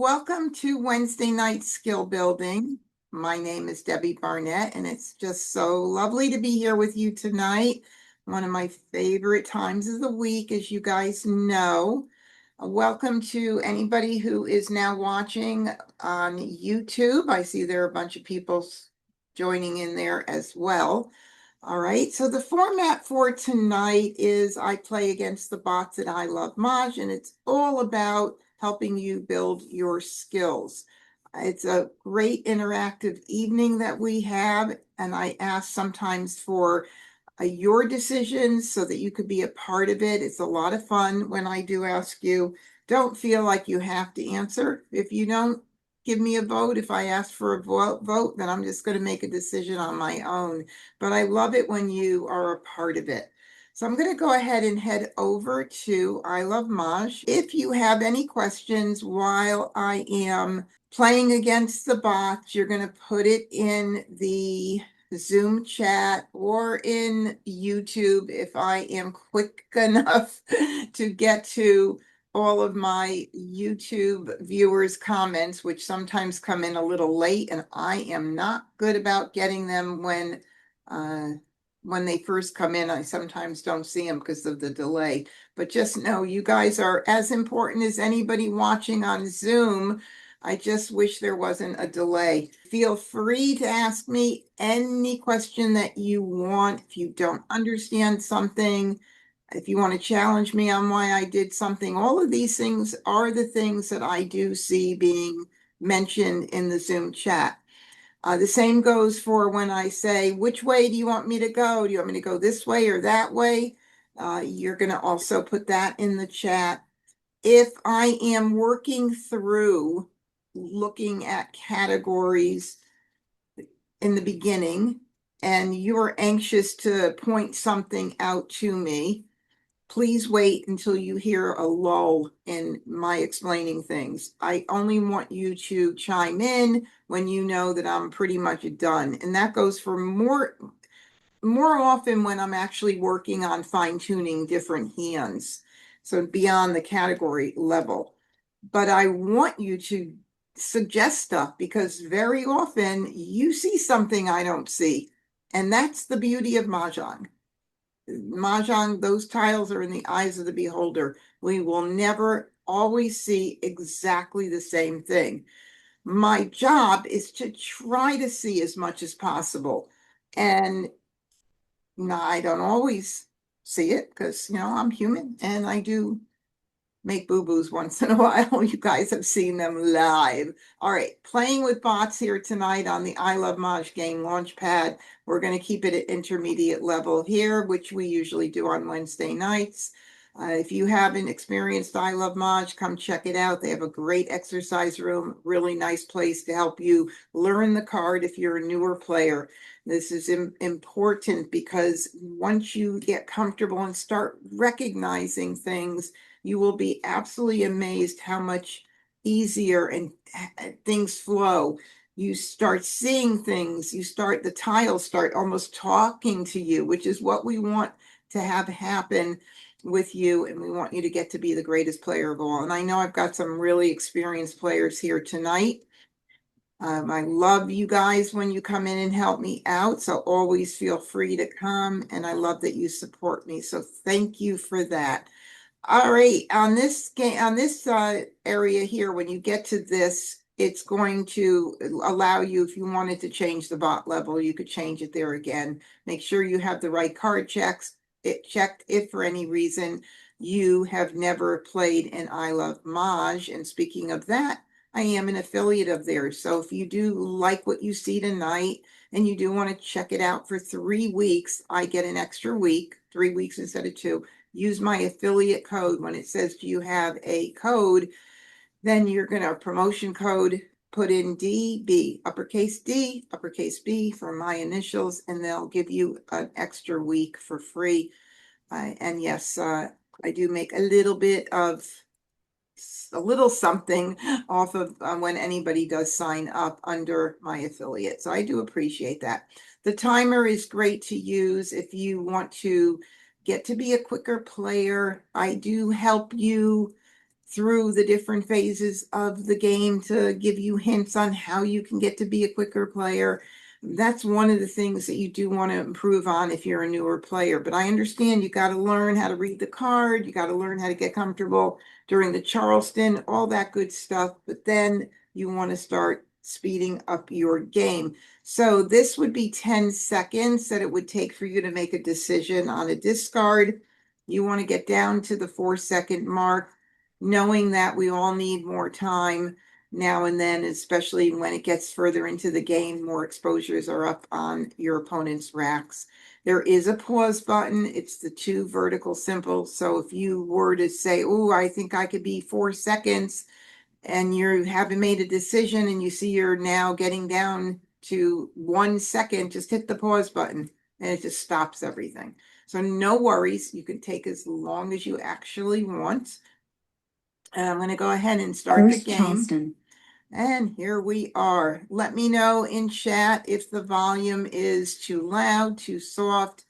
welcome to Wednesday night skill building. My name is Debbie Barnett, and it's just so lovely to be here with you tonight. One of my favorite times of the week, as you guys know. Welcome to anybody who is now watching on YouTube. I see there are a bunch of people joining in there as well. All right, so the format for tonight is I play against the bots at I Love Maj, and it's all about helping you build your skills. It's a great interactive evening that we have, and I ask sometimes for your decisions so that you could be a part of it. It's a lot of fun when I do ask you. Don't feel like you have to answer. If you don't give me a vote, if I ask for a vote, then I'm just going to make a decision on my own. But I love it when you are a part of it. So I'm going to go ahead and head over to I Love Maj. If you have any questions while I am playing against the bots, you're going to put it in the Zoom chat or in YouTube if I am quick enough to get to all of my YouTube viewers' comments, which sometimes come in a little late, and I am not good about getting them when they first come in. I sometimes don't see them because of the delay. But just know you guys are as important as anybody watching on Zoom. I just wish there wasn't a delay. Feel free to ask me any question that you want. If you don't understand something, if you want to challenge me on why I did something, all of these things are the things that I do see being mentioned in the Zoom chat. The same goes for when I say, which way do you want me to go? Do you want me to go this way or that way? You're going to also put that in the chat. If I am working through looking at categories in the beginning and you're anxious to point something out to me, please wait until you hear a lull in my explaining things. I only want you to chime in when you know that I'm pretty much done. And that goes for more often when I'm actually working on fine-tuning different hands. So beyond the category level. But I want you to suggest stuff because very often you see something I don't see. And that's the beauty of Mahjong. Mahjong, those tiles are in the eyes of the beholder. We will never always see exactly the same thing. My job is to try to see as much as possible. And no, I don't always see it because, I'm human and I do make boo-boos once in a while. You guys have seen them live. All right, playing with bots here tonight on the I Love Maj game launchpad. We're going to keep it at intermediate level here, which we usually do on Wednesday nights. If you haven't experienced I Love Maj, come check it out. They have a great exercise room, really nice place to help you learn the card if you're a newer player. This is important because once you get comfortable and start recognizing things, you will be absolutely amazed how much easier and things flow. You start seeing things, the tiles start almost talking to you, which is what we want to have happen with you. And we want you to get to be the greatest player of all. And I know I've got some really experienced players here tonight. I love you guys when you come in and help me out. So always feel free to come. And I love that you support me. So thank you for that. All right, on this area here, when you get to this, it's going to allow you, if you wanted to change the bot level, you could change it there again. Make sure you have the right card checked if for any reason you have never played in I Love Maj. And speaking of that, I am an affiliate of theirs. So if you do like what you see tonight and you do want to check it out for 3 weeks, I get an extra week, 3 weeks instead of 2. Use my affiliate code. When it says, do you have a code? Then you're going to promotion code, put in DB, uppercase D, uppercase B for my initials, and they'll give you an extra week for free. And yes, I do make a little something off of when anybody does sign up under my affiliate. So I do appreciate that. The timer is great to use if you want to get to be a quicker player. I do help you through the different phases of the game to give you hints on how you can get to be a quicker player. That's one of the things that you do want to improve on if you're a newer player. But I understand you got to learn how to read the card. You got to learn how to get comfortable during the Charleston, all that good stuff. But then you want to start speeding up your game. So this would be 10 seconds that it would take for you to make a decision on a discard. You want to get down to the 4-second mark, knowing that we all need more time now and then, especially when it gets further into the game, more exposures are up on your opponent's racks. There is a pause button. It's the 2 vertical symbols. So if you were to say, oh, I think I could be 4 seconds, and you haven't made a decision and you see you're now getting down to 1 second, just hit the pause button and it just stops everything. So no worries. You can take as long as you actually want. And I'm going to go ahead and start the game. Charleston. And here we are. Let me know in chat if the volume is too loud, too soft,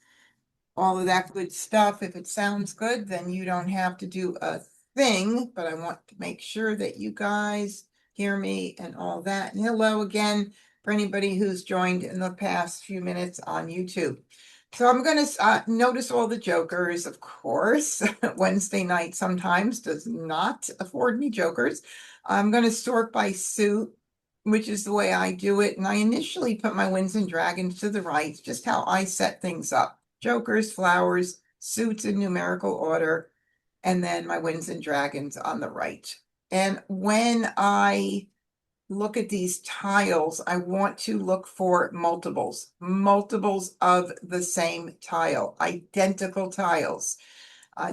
all of that good stuff. If it sounds good, then you don't have to do a thing, but I want to make sure that you guys hear me and all that. And hello again for anybody who's joined in the past few minutes on YouTube. So I'm going to notice all the jokers, of course. Wednesday night sometimes does not afford me jokers. I'm going to sort by suit, which is the way I do it. And I initially put my wins and dragons to the right, just how I set things up. Jokers, flowers, suits in numerical order, and then my wins and dragons on the right. And when I look at these tiles, I want to look for multiples of the same tile, identical tiles,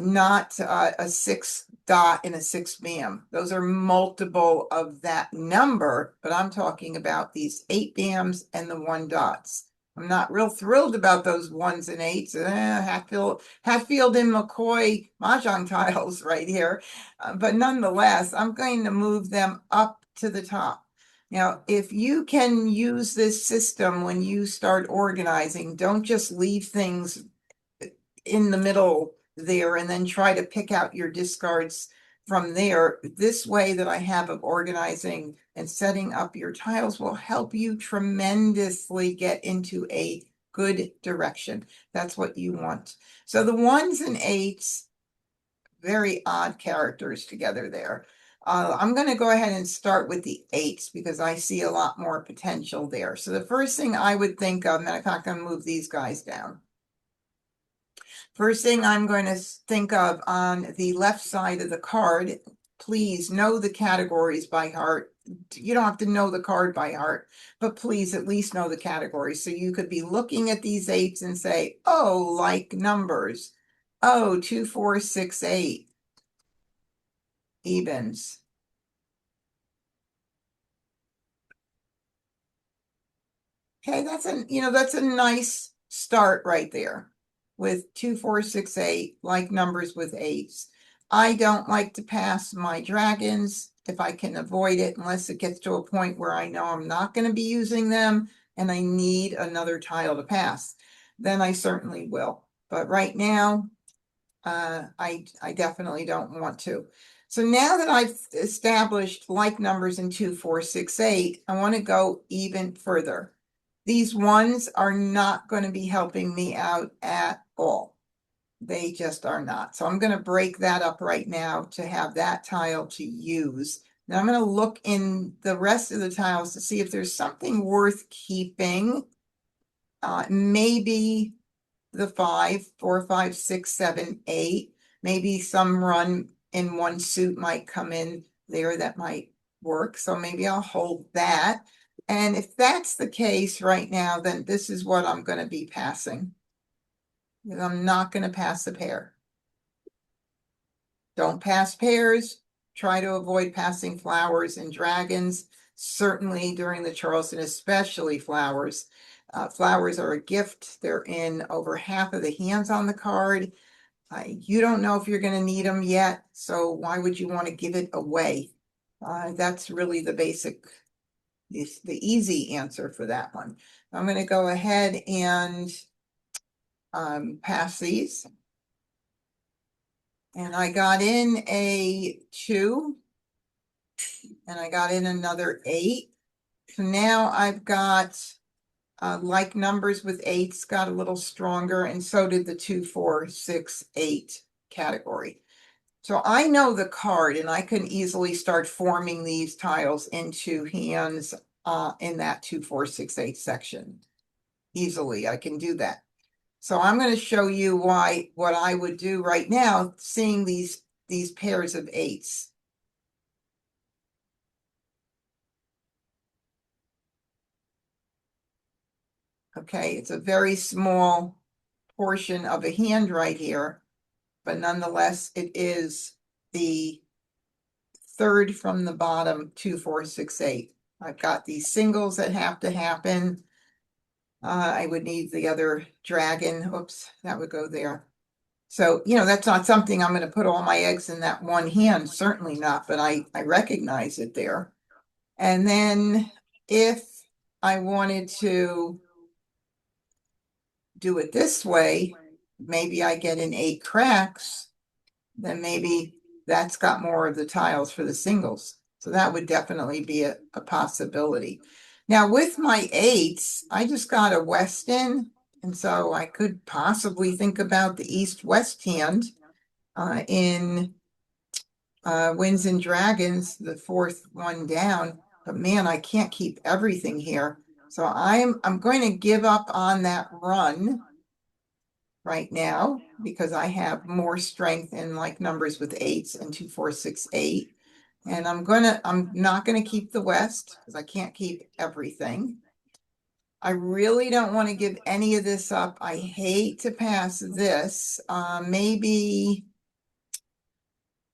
not a 6 dot and a 6 bam. Those are multiple of that number, but I'm talking about these 8 bams and the 1 dots. I'm not real thrilled about those 1s and 8s. Hatfield and McCoy Mah Jongg tiles right here. But nonetheless, I'm going to move them up to the top. Now, if you can use this system when you start organizing, don't just leave things in the middle there and then try to pick out your discards from there. This way that I have of organizing and setting up your tiles will help you tremendously get into a good direction. That's what you want. So the 1s and 8s, very odd characters together there. I'm going to go ahead and start with the 8s because I see a lot more potential there. So the first thing I would think of, and I'm not going to move these guys down. First thing I'm going to think of on the left side of the card, please know the categories by heart. You don't have to know the card by heart, but please at least know the categories. So you could be looking at these 8s and say, oh, like numbers. Oh, 2, 4, 6, 8. Evens. Okay, that's a nice start right there with 2, 4, 6, 8, like numbers with 8s. I don't like to pass my dragons if I can avoid it, unless it gets to a point where I know I'm not going to be using them and I need another tile to pass. Then I certainly will. But right now, I definitely don't want to. So now that I've established like numbers in 2, 4, 6, 8, I want to go even further. These 1s are not going to be helping me out at all. They just are not. So I'm going to break that up right now to have that tile to use. Now I'm going to look in the rest of the tiles to see if there's something worth keeping. Maybe the 5, 4, 5, 6, 7, 8. Maybe some run in 1 suit might come in there that might work. So maybe I'll hold that. And if that's the case right now, then this is what I'm going to be passing. Because I'm not going to pass the pair. Don't pass pairs. Try to avoid passing flowers and dragons. Certainly during the Charleston, especially flowers. Flowers are a gift. They're in over half of the hands on the card. You don't know if you're going to need them yet, so why would you want to give it away? That's really the basic, the easy answer for that one. I'm going to go ahead and pass these. And I got in a 2, and I got in another 8. So now I've got like numbers with 8s got a little stronger, and so did the 2, 4, 6, 8 category. So I know the card, and I can easily start forming these tiles into hands in that 2, 4, 6, 8 section. Easily, I can do that. So I'm going to show you what I would do right now, seeing these pairs of 8s. Okay, it's a very small portion of a hand right here, but nonetheless, it is the third from the bottom, 2, 4, 6, 8. I've got these singles that have to happen. I would need the other dragon. Oops, that would go there. So, that's not something I'm going to put all my eggs in that one hand. Certainly not, but I recognize it there. And then if I wanted to do it this way, maybe I get in 8 cracks, then maybe that's got more of the tiles for the singles. So that would definitely be a possibility. Now with my 8s, I just got a Weston, and so I could possibly think about the East-West hand in Winds and Dragons, the 4th one down. But man, I can't keep everything here. So I'm going to give up on that run right now because I have more strength in like numbers with 8s and 2, 4, 6, 8. And I'm not gonna keep the West because I can't keep everything. I really don't want to give any of this up. I hate to pass this. Maybe,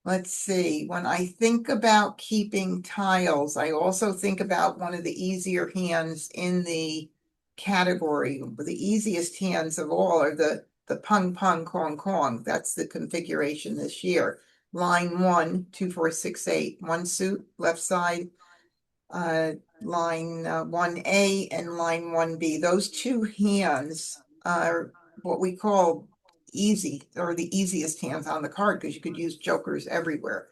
let's see, when I think about keeping tiles, I also think about one of the easier hands in the category. The easiest hands of all are the Pung Pung Kong Kong. That's the configuration this year. Line 1, 2, 4, 6, 8, 1 suit, left side, line 1A and line 1B. Those 2 hands are what we call easy, or the easiest hands on the card, because you could use jokers everywhere.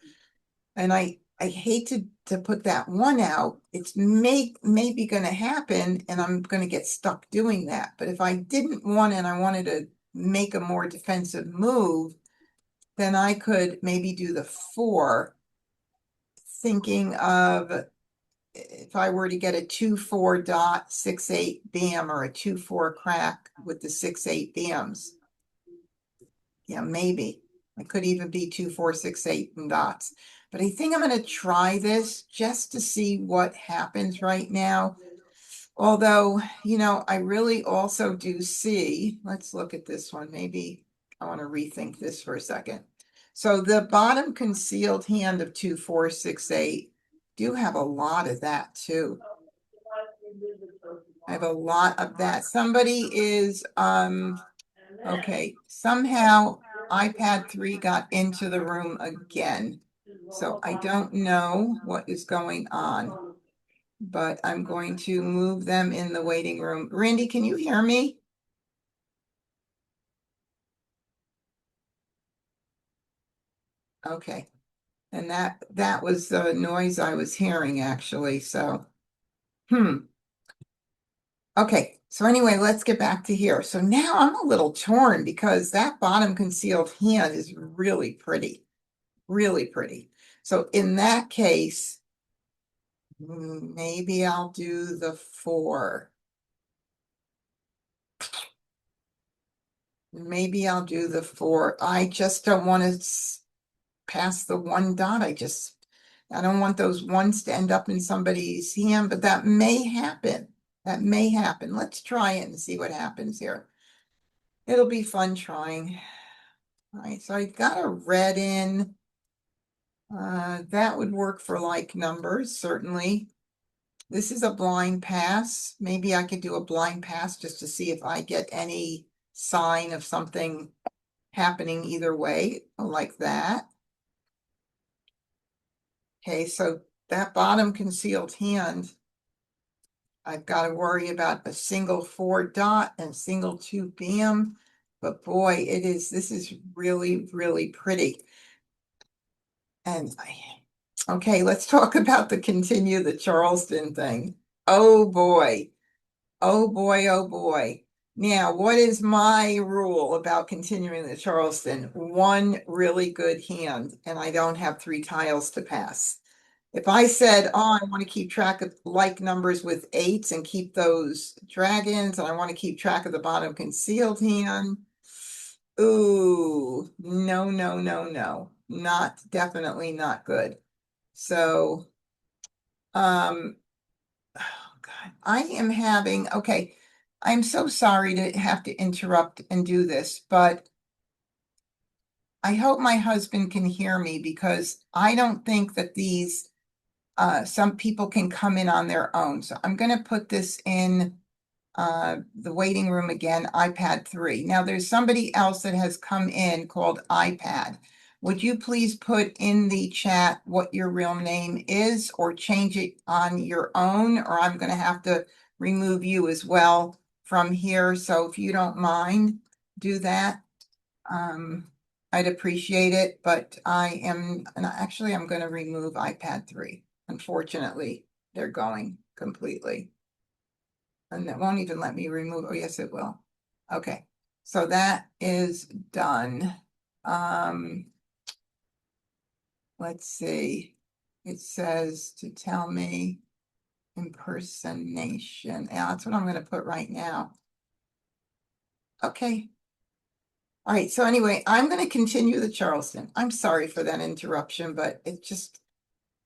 And I hate to put that one out. It's maybe going to happen, and I'm going to get stuck doing that. But if I didn't want it and I wanted to make a more defensive move, then I could maybe do the 4, thinking of if I were to get a 2, 4 dot 6, 8 bam, or a 2, 4 crack with the 6, 8 bams. Yeah, maybe. It could even be 2, 4, 6, 8 and dots. But I think I'm going to try this just to see what happens right now. Although, I really also do see, let's look at this one. Maybe I want to rethink this for a second. So the bottom concealed hand of 2, 4, 6, 8 do have a lot of that too. I have a lot of that. Somebody is, okay, somehow iPad 3 got into the room again. So I don't know what is going on, but I'm going to move them in the waiting room. Randy, can you hear me? Okay. And that was the noise I was hearing actually. So, okay. So anyway, let's get back to here. So now I'm a little torn because that bottom concealed hand is really pretty, really pretty. So in that case, maybe I'll do the 4. Maybe I'll do the 4. I just don't want to pass the 1 dot. I don't want those ones to end up in somebody's hand, but that may happen. That may happen. Let's try it and see what happens here. It'll be fun trying. All right, so I got a red in. That would work for like numbers, certainly. This is a blind pass. Maybe I could do a blind pass just to see if I get any sign of something happening either way, like that. Okay, so that bottom concealed hand, I've got to worry about a single 4 dot and single 2 bam. but boy, this is really, really pretty. And okay, let's talk about continue the Charleston thing. Oh boy. Oh boy, oh boy. Now, what is my rule about continuing the Charleston? One really good hand, and I don't have 3 tiles to pass. If I said, oh, I want to keep track of like numbers with 8s and keep those dragons, and I want to keep track of the bottom concealed hand. Ooh, no, no, no, no. Definitely not good. So, oh God, I am having, okay, I'm so sorry to have to interrupt and do this, but I hope my husband can hear me because I don't think that some people can come in on their own. So I'm going to put this in the waiting room again, iPad 3. Now there's somebody else that has come in called iPad. Would you please put in the chat what your real name is or change it on your own, or I'm going to have to remove you as well from here. So if you don't mind, do that. I'd appreciate it, but and actually I'm going to remove iPad 3. Unfortunately, they're going completely. And it won't even let me remove. Oh, yes, it will. Okay, so that is done. Let's see. It says to tell me impersonation. Yeah, that's what I'm going to put right now. Okay. All right. So anyway, I'm going to continue the Charleston. I'm sorry for that interruption, but it's just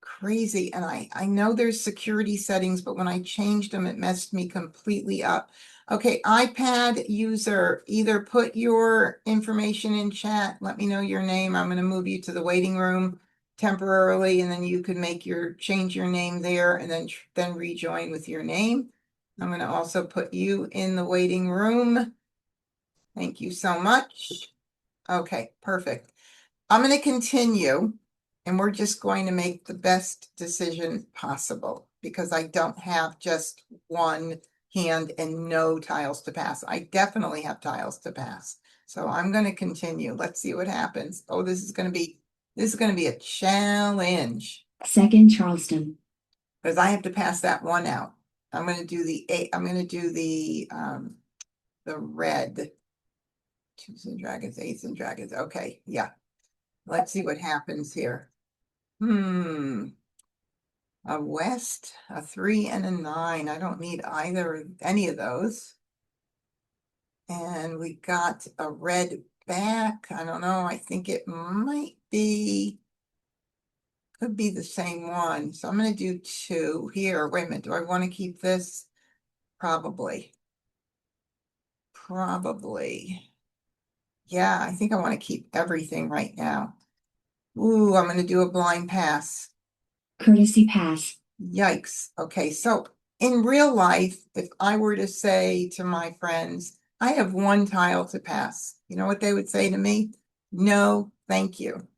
crazy. And I know there's security settings, but when I changed them, it messed me completely up. Okay, iPad user, either put your information in chat, let me know your name. I'm going to move you to the waiting room temporarily, and then you can change your name there and then rejoin with your name. I'm going to also put you in the waiting room. Thank you so much. Okay, perfect. I'm going to continue, and we're just going to make the best decision possible because I don't have just one hand and no tiles to pass. I definitely have tiles to pass. So I'm going to continue. Let's see what happens. Oh, this is going to be a challenge. Second Charleston. Because I have to pass that one out. I'm going to do I'm going to do the red. 2s and dragons, 8s and dragons. Okay, yeah. Let's see what happens here. A west, a 3, and a 9. I don't need any of those. And we got a red back. I don't know. I think it could be the same one. So I'm going to do 2 here. Wait a minute. Do I want to keep this? Probably. Yeah, I think I want to keep everything right now. Ooh, I'm going to do a blind pass. Courtesy pass. Yikes. Okay, so in real life, if I were to say to my friends, I have 1 tile to pass, you know what they would say to me? No, thank you.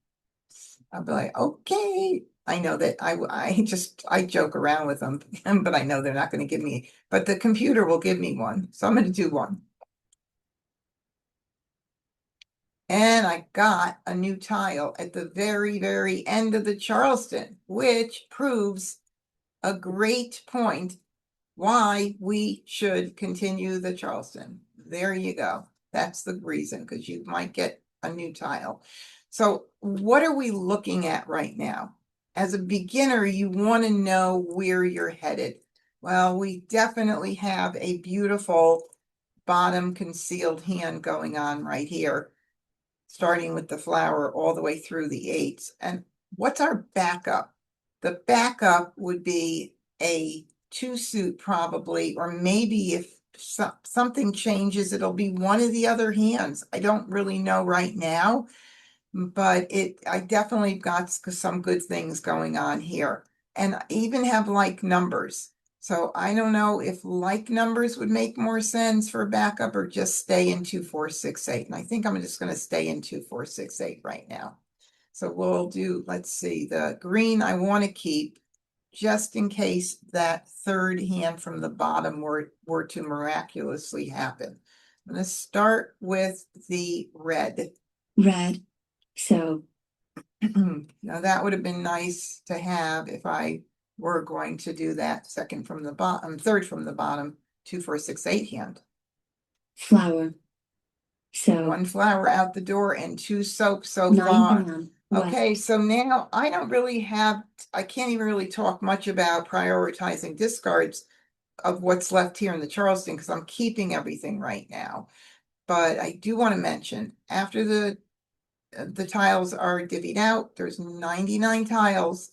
I'll be like, okay. I know that I joke around with them, but I know they're not going to give me, but the computer will give me 1. So I'm going to do 1. And I got a new tile at the very, very end of the Charleston, which proves a great point why we should continue the Charleston. There you go. That's the reason, because you might get a new tile. So what are we looking at right now? As a beginner, you want to know where you're headed. Well, we definitely have a beautiful bottom concealed hand going on right here, starting with the flower all the way through the 8s. And what's our backup? The backup would be a 2 suit probably, or maybe if something changes, it'll be one of the other hands. I don't really know right now, but I definitely got some good things going on here. And I even have like numbers. So I don't know if like numbers would make more sense for backup or just stay in 2, 4, 6, 8. And I think I'm just going to stay in 2, 4, 6, 8 right now. So we'll do, let's see, the green I want to keep just in case that 3rd hand from the bottom were to miraculously happen. I'm going to start with the red. red. So, Now that would have been nice to have if I were going to do that second from the bottom, third from the bottom, 2, 4, 6, 8 hand. flower. So, One flower out the door and 2 soaps so 9 far. bam. Okay, so now I don't really have, I can't even really talk much about prioritizing discards of what's left here in the Charleston because I'm keeping everything right now. But I do want to mention after the tiles are divvied out, there's 99 tiles.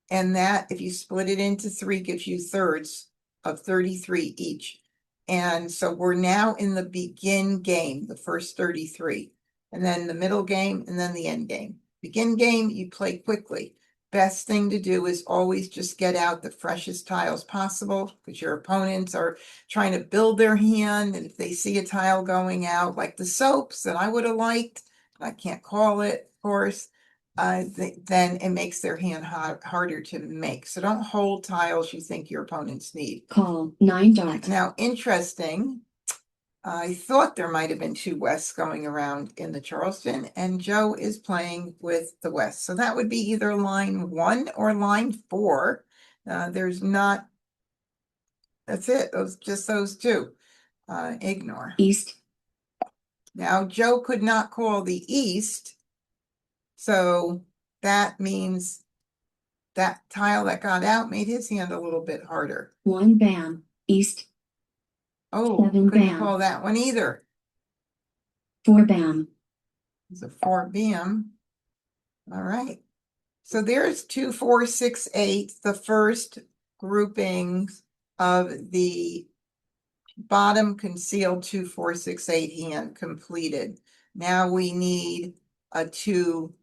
And that, if you split it into 3, gives you thirds of 33 each. And so we're now in the begin game, the first 33, and then the middle game, and then the end game. Begin game, you play quickly. Best thing to do is always just get out the freshest tiles possible because your opponents are trying to build their hand. And if they see a tile going out, like the soaps that I would have liked, I can't call it, of course, then it makes their hand harder to make. So don't hold tiles you think your opponents need. Call 9 dot. Now, interesting, I thought there might have been 2 Wests going around in the Charleston, and Joe is playing with the West. So that would be either line 1 or line 4. There's not, that's it, just those 2. Ignore. East. Now, Joe could not call the East, so that means that tile that got out made his hand a little bit harder. 1 bam. East. Oh, 7 couldn't bam. call that one either. 4 bam. It's a 4 bam. All right. So there's 2, 4, 6, 8, the first groupings of the bottom concealed 2, 4, 6, 8 hand completed. Now we need a 2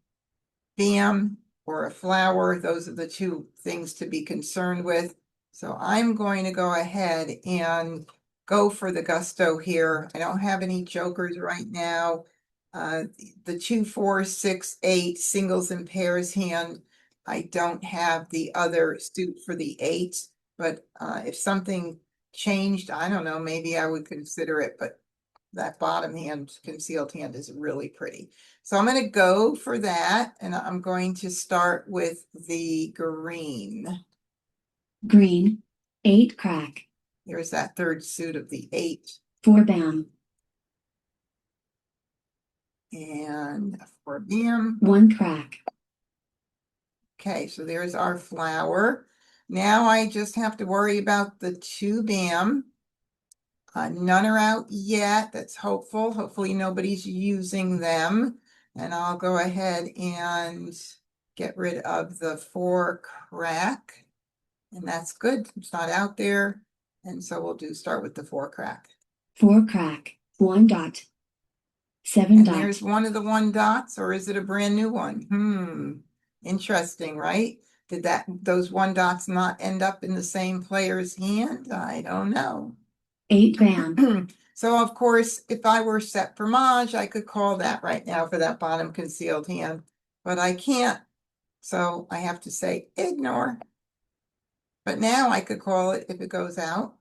bam or a flower. Those are the 2 things to be concerned with. So I'm going to go ahead and go for the gusto here. I don't have any jokers right now. The 2, 4, 6, 8 singles and pairs hand. I don't have the other suit for the 8, but if something changed, I don't know, maybe I would consider it, but that bottom hand, concealed hand, is really pretty. So I'm going to go for that, and I'm going to start with the green. Green. 8 crack. Here's that third suit of the 8. 4 bam. And a 4 bam. 1 crack. Okay, so there's our flower. Now I just have to worry about the 2 bam. None are out yet. That's hopeful. Hopefully nobody's using them. And I'll go ahead and get rid of the 4 crack. And that's good. It's not out there. And so we'll start with the 4 crack. 4 crack. 1 dot. 7 And dot. there's one of the 1 dots, or is it a brand new one? Interesting, right? Did those 1 dots not end up in the same player's hand? I don't know. 8 bam. So of course, if I were set for Maj, I could call that right now for that bottom concealed hand, but I can't. So I have to say ignore. But now I could call it if it goes out.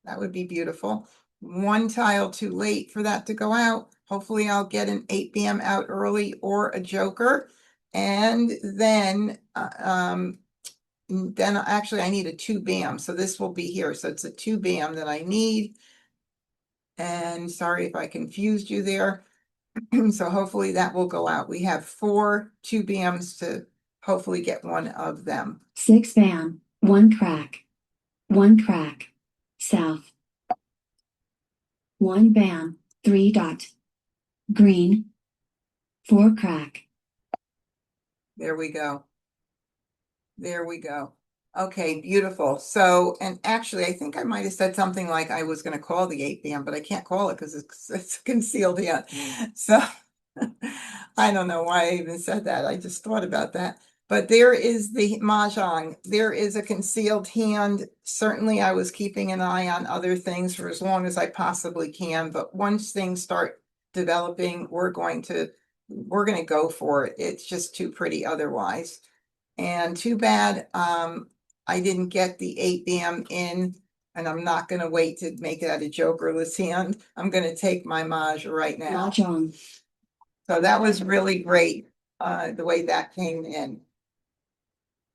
That would be beautiful. 1 tile too late for that to go out. Hopefully I'll get an 8 bam out early or a joker. And then actually I need a 2 bam. So this will be here. So it's a 2 bam that I need. And sorry if I confused you there. So hopefully that will go out. We have 4 2 bams to hopefully get one of them. 6 bam. 1 crack. 1 crack. South. 1 bam. 3 dot. Green. 4 crack. There we go. There we go. Okay, beautiful. So, and actually, I think I might have said something like I was going to call the 8 bam, but I can't call it because it's concealed yet. So I don't know why I even said that. I just thought about that. But there is the Mah Jongg. There is a concealed hand. Certainly, I was keeping an eye on other things for as long as I possibly can. But once things start developing, we're going to go for it. It's just too pretty otherwise. And too bad I didn't get the 8 bam in And I'm not going to wait to make that a jokerless hand. I'm going to take my Maj right now. Mah Jongg. So that was really great, the way that came in.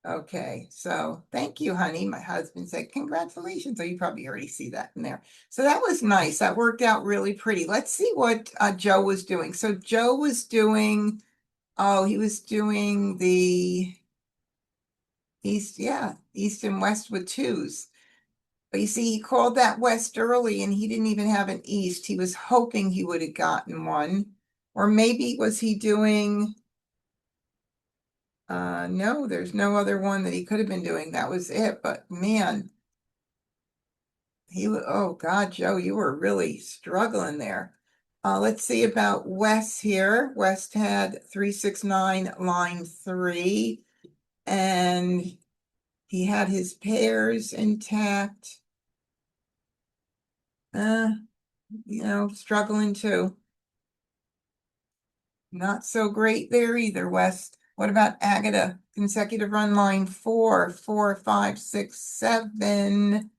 Okay, so thank you, honey. My husband said, congratulations. So you probably already see that in there. So that was nice. That worked out really pretty. Let's see what Joe was doing. So Joe was doing, oh, he was doing the east, yeah, east and west with twos. But you see, he called that west early and he didn't even have an east. He was hoping he would have gotten one. Or maybe was he doing, no, there's no other one that he could have been doing. That was it. But man, oh God, Joe, you were really struggling there. Let's see about Wes here. West had 369 line 3, and he had his pairs intact. Struggling too. Not so great there either, West. What about Agata? Consecutive run line 4, 4, 5, 6, 7.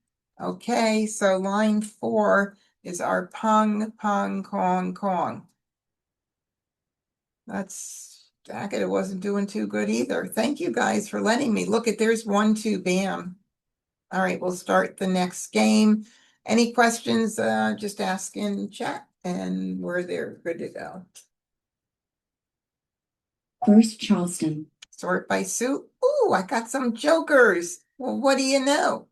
Okay, so line 4 is our pung, pung, kong, kong. Agata wasn't doing too good either. Thank you guys for letting me. Look at, there's 1, 2, bam. All right, we'll start the next game. Any questions, just ask in chat and we're there, good to go. First Charleston. Sort by suit. Ooh, I got some jokers. Well, what do you know?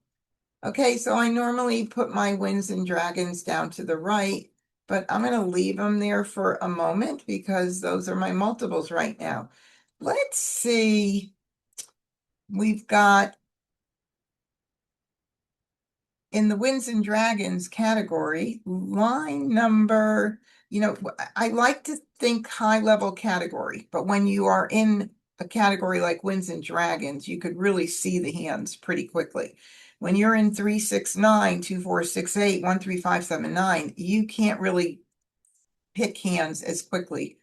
Okay, so I normally put my wins and dragons down to the right, but I'm going to leave them there for a moment because those are my multiples right now. Let's see. We've got in the wins and dragons category, line number, I like to think high level category, but when you are in a category like wins and dragons, you could really see the hands pretty quickly. When you're in 3, 6, 9, 2, 4, 6, 8, 1, 3, 5, 7, 9, you can't really pick hands as quickly.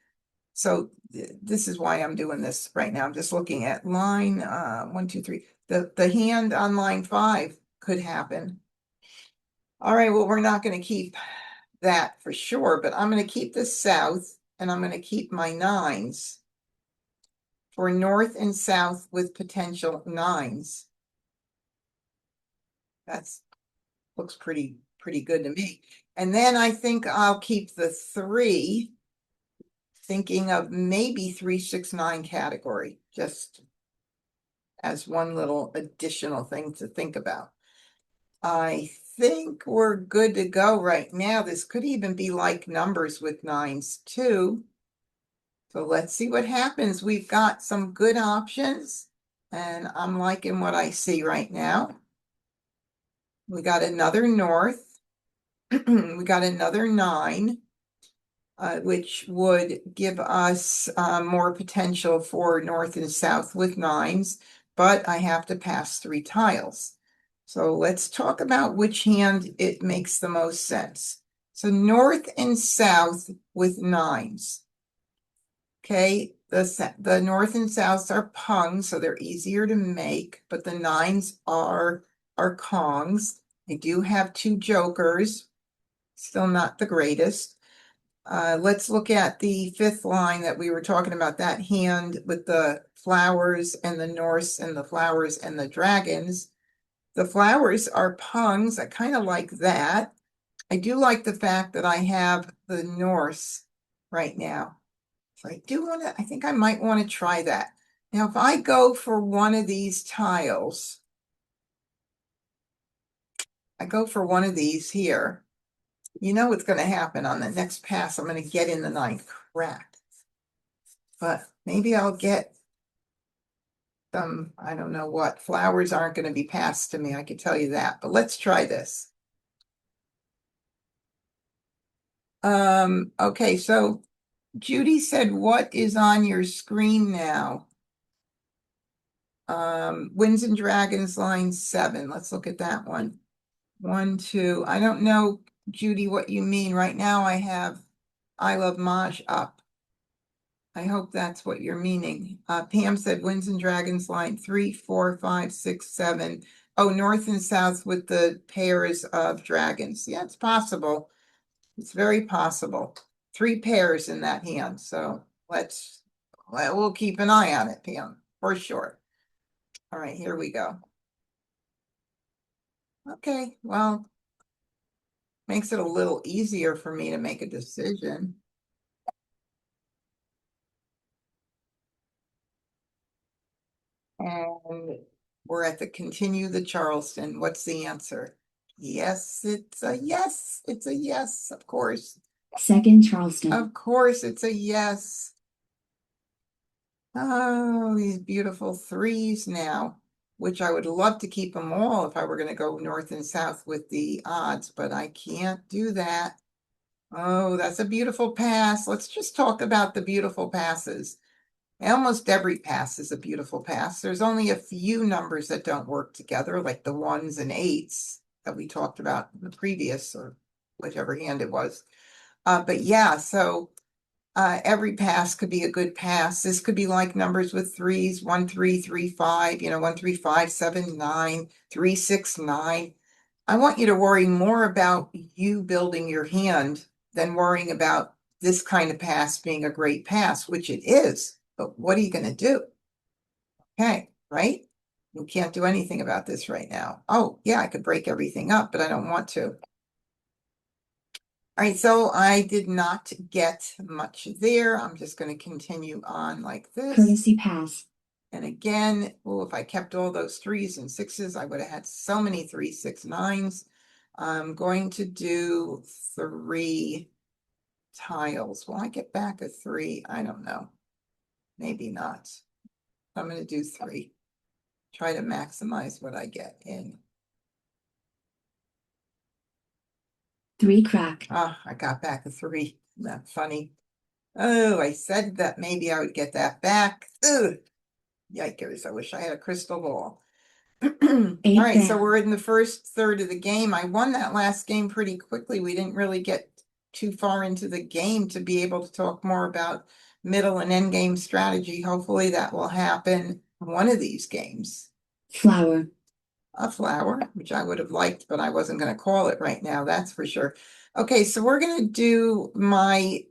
So this is why I'm doing this right now. I'm just looking at line 1, 2, 3. The hand on line 5 could happen. All right, well, we're not going to keep that for sure, but I'm going to keep the south and I'm going to keep my 9s for north and south with potential 9s. That's looks pretty good to me. And then I think I'll keep the 3, thinking of maybe 3, 6, 9 category, just as one little additional thing to think about. I think we're good to go right now. This could even be like numbers with 9s too. So let's see what happens. We've got some good options and I'm liking what I see right now. We got another north. We got another 9, which would give us more potential for north and south with 9s, but I have to pass 3 tiles. So let's talk about which hand it makes the most sense. So north and south with 9s. Okay, the north and souths are pungs, so they're easier to make, but the 9s are kongs. I do have 2 jokers, still not the greatest. Let's look at the 5th line that we were talking about, that hand with the flowers and the Norse and the flowers and the dragons. The flowers are pungs. I kind of like that. I do like the fact that I have the Norse right now. So I think I might want to try that. Now, if I go for one of these tiles, I go for one of these here, you know what's going to happen on the next pass. I'm going to get in the 9th crack. But maybe I'll get some, I don't know what. Flowers aren't going to be passed to me, I can tell you that. But let's try this. Okay, so Judy said, what is on your screen now? Winds and Dragons line 7. Let's look at that one. 1, 2. I don't know, Judy, what you mean. Right now I have I Love Maj up. I hope that's what you're meaning. Pam said Winds and Dragons line 3, 4, 5, 6, 7. Oh, north and south with the pairs of dragons. Yeah, it's possible. It's very possible. 3 pairs in that hand, so we'll keep an eye on it, Pam, for sure. All right, here we go. Okay, well, makes it a little easier for me to make a decision. And we're at the continue the Charleston. What's the answer? Yes, it's a yes. It's a yes, of course. Second Charleston. Of course, it's a yes. Oh, these beautiful 3s now, which I would love to keep them all if I were going to go north and south with the odds, but I can't do that. Oh, that's a beautiful pass. Let's just talk about the beautiful passes. Almost every pass is a beautiful pass. There's only a few numbers that don't work together, like the 1s and 8s that we talked about in the previous or whichever hand it was. But yeah, so every pass could be a good pass. This could be like numbers with 3s, 1, 3, 3, 5, 1, 3, 5, 7, 9, 3, 6, 9. I want you to worry more about you building your hand than worrying about this kind of pass being a great pass, which it is. But what are you going to do? Okay, right? You can't do anything about this right now. Oh, yeah, I could break everything up, but I don't want to. All right, so I did not get much there. I'm just going to continue on like this. Courtesy pass. And again, oh, if I kept all those 3s and 6s, I would have had so many 3, 6, 9s. I'm going to do 3 tiles. Will I get back a 3? I don't know. Maybe not. I'm going to do 3. Try to maximize what I get in. 3 crack. Ah, I got back a 3. Isn't that funny? Oh, I said that maybe I would get that back. Ugh. Yikers, I wish I had a crystal ball. All right, so we're in the first third of the game. I won that last game pretty quickly. We didn't really get too far into the game to be able to talk more about middle and end game strategy. Hopefully that will happen one of these games. Flower. A flower, which I would have liked, but I wasn't going to call it right now, that's for sure. Okay, so we're going to do my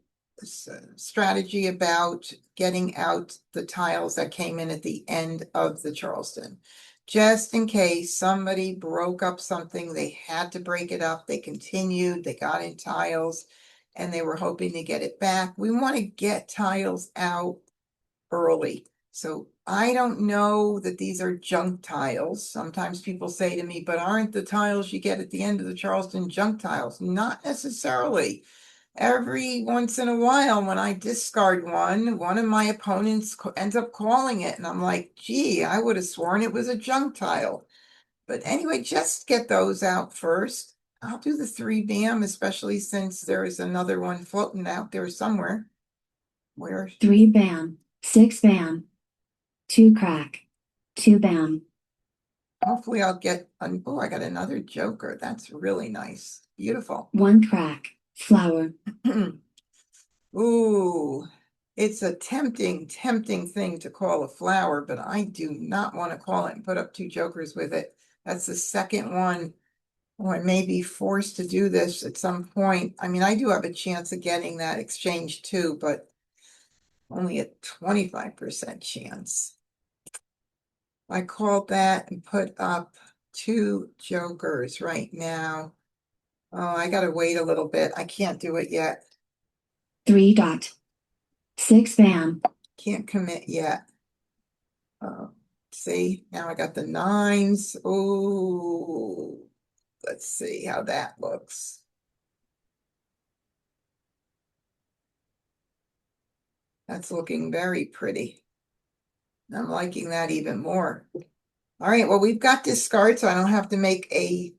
strategy about getting out the tiles that came in at the end of the Charleston. Just in case somebody broke up something, they had to break it up, they continued, they got in tiles, and they were hoping to get it back. We want to get tiles out early. So I don't know that these are junk tiles. Sometimes people say to me, but aren't the tiles you get at the end of the Charleston junk tiles? Not necessarily. Every once in a while, when I discard one of my opponents ends up calling it, and I'm like, gee, I would have sworn it was a junk tile. But anyway, just get those out first. I'll do the 3 bam, especially since there is another one floating out there somewhere. Where? 3 bam, 6 bam, 2 crack, 2 bam. Hopefully I'll get, oh, I got another joker. That's really nice. Beautiful. 1 crack, flower. Ooh, it's a tempting thing to call a flower, but I do not want to call it and put up 2 jokers with it. That's the second one. Or I may be forced to do this at some point. I mean, I do have a chance of getting that exchange too, but only a 25% chance. I called that and put up 2 jokers right now. Oh, I gotta wait a little bit. I can't do it yet. 3 dot. 6 bam. Can't commit yet. See, now I got the 9s. Oh, let's see how that looks. That's looking very pretty. I'm liking that even more. All right, well, we've got discard, so I don't have to make a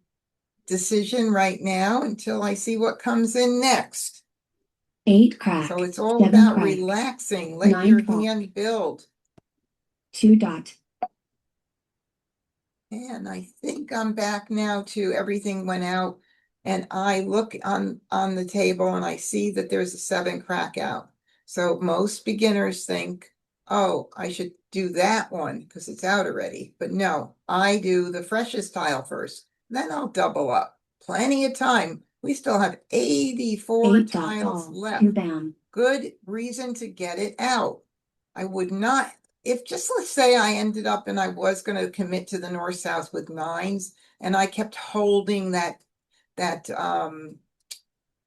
decision right now until I see what comes in next. 8 crack. So it's all 7 about crack, relaxing. Let 9 your crack. hand build. 2 dot. And I think I'm back now to everything went out. And I look on the table and I see that there's a 7 crack out. So most beginners think oh, I should do that one because it's out already. But no, I do the freshest tile first. Then I'll double up. Plenty of time. We still have 84 8 dot tiles ball, left. 2 bam. Good reason to get it out. I would not, if just let's say I ended up and I was going to commit to the north south with nines and I kept holding that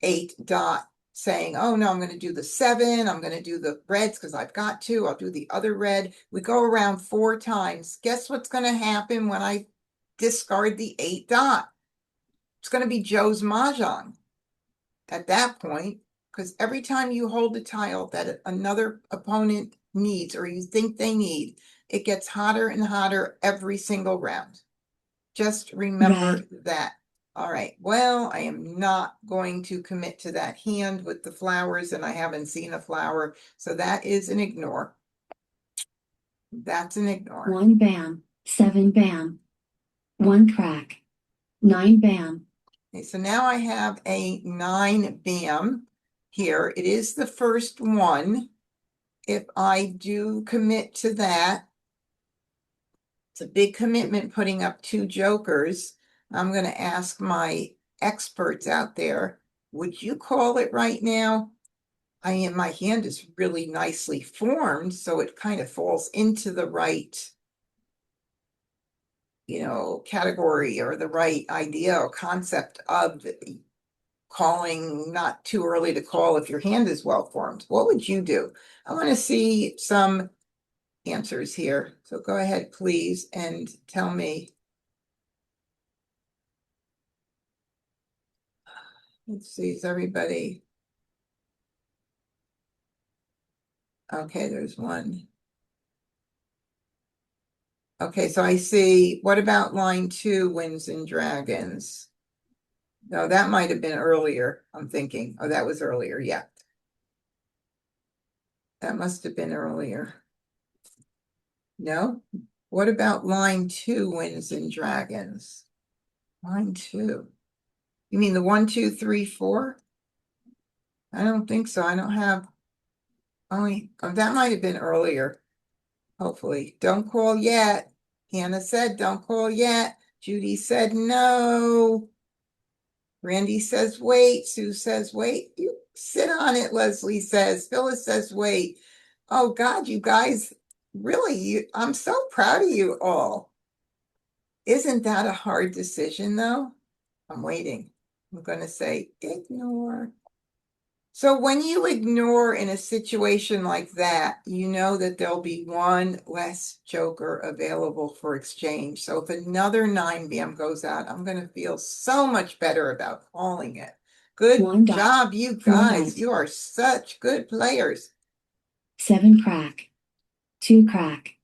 8 dot saying, oh no, I'm going to do the 7, I'm going to do the reds because I've got to, I'll do the other red. We go around 4 times. Guess what's going to happen when I discard the 8 dot? It's going to be Joe's Mah Jongg at that point, because every time you hold a tile that another opponent needs or you think they need, it gets hotter and hotter every single round. Just remember that. All right, well, I am not going to commit to that hand with the flowers, and I haven't seen a flower, so that is an ignore. That's an ignore. 1 bam, 7 bam. 1 crack. 9 bam. Okay, so now I have a 9 bam here. It is the first one. If I do commit to that, it's a big commitment putting up 2 jokers. I'm going to ask my experts out there, would you call it right now? My hand is really nicely formed, so it kind of falls into the right, category or the right idea or concept of calling, not too early to call if your hand is well formed. What would you do? I want to see some answers here. So go ahead, please, and tell me. Let's see, is everybody? Okay, there's one. Okay, so I see, what about line 2, Winds and Dragons? No, that might have been earlier, I'm thinking. Oh, that was earlier, yeah. That must have been earlier. No? What about line 2, Winds and Dragons? Line 2. You mean the 1, 2, 3, 4? I don't think so. I don't have only, that might have been earlier. Hopefully. Don't call yet. Hannah said, don't call yet. Judy said, no. Randy says, wait. Sue says, wait. You sit on it, Leslie says. Phyllis says, wait. Oh, God, you guys, really, I'm so proud of you all. Isn't that a hard decision, though? I'm waiting. I'm going to say ignore. So when you ignore in a situation like that, you know that there'll be one less joker available for exchange. So if another 9 bam goes out, I'm going to feel so much better about calling it. Good 1 dot. job, you 4 guys. dot. You are such good players. 7 crack. 2 crack.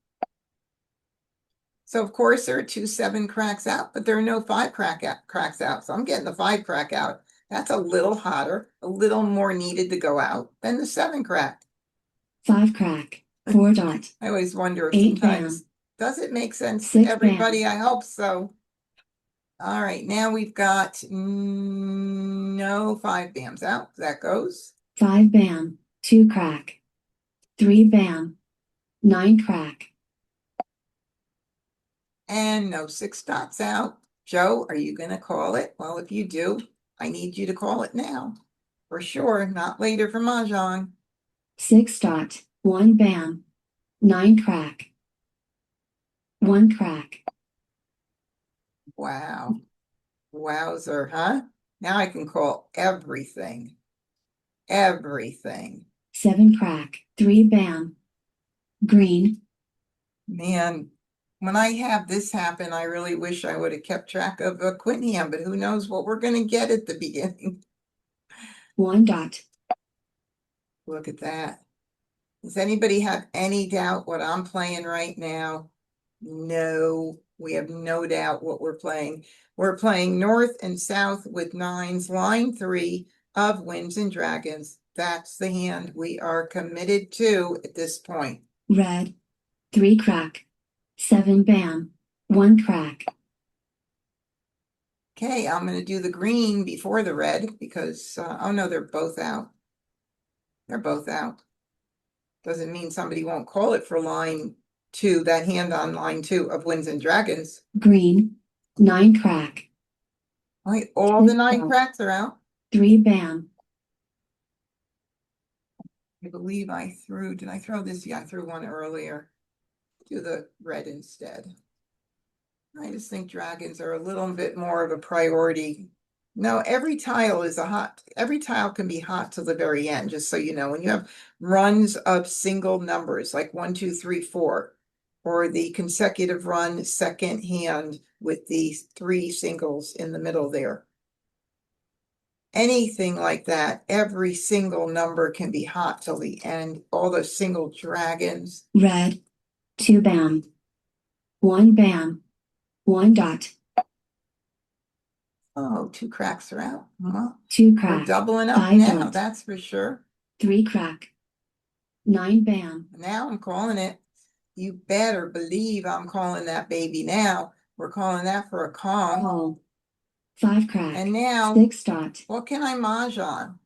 So of course there are 2 7 cracks out, but there are no 5 cracks out. So I'm getting the 5 crack out. That's a little hotter, a little more needed to go out than the 7 crack. 5 crack. 4 dot. I always wonder if 8 sometimes, bam. does it make sense to 6 bam. everybody? I hope so. All right, now we've got no 5 bams out. That goes. 5 bam. 2 crack. 3 bam. 9 crack. And no 6 dots out. Joe, are you going to call it? Well, if you do, I need you to call it now. For sure, not later for Mah Jongg. 6 dot. 1 bam. 9 crack. 1 crack. Wow. Wowzer, huh? Now I can call everything. Everything. 7 crack. 3 bam. Green. Man, when I have this happen, I really wish I would have kept track of Quinham, but who knows what we're going to get at the beginning. 1 dot. Look at that. Does anybody have any doubt what I'm playing right now? No, we have no doubt what we're playing. We're playing north and south with 9s, line 3 of Winds and Dragons. That's the hand we are committed to at this point. Red. 3 crack. 7 bam. 1 crack. Okay, I'm going to do the green before the red because, oh no, they're both out. They're both out. Doesn't mean somebody won't call it for line 2, that hand on line 2 of Winds and Dragons. Green. 9 crack. Right, all the 9 Wow. cracks are out. 3 bam. I believe did I throw this? Yeah, I threw one earlier. Do the red instead. I just think dragons are a little bit more of a priority. No, every tile can be hot till the very end, just so you know. When you have runs of single numbers, like 1, 2, 3, 4, or the consecutive run second hand with the 3 singles in the middle there. Anything like that, every single number can be hot till the end. All those single dragons. Red. 2 bam. 1 bam. 1 dot. Oh, 2 cracks are out. Well, 2 we're crack. doubling up 5 now, dot. that's for sure. 3 crack. 9 bam. Now I'm calling it. You better believe I'm calling that baby now. We're calling that for a call. Call. 5 crack. And now, 6 dot. what can I mahjong?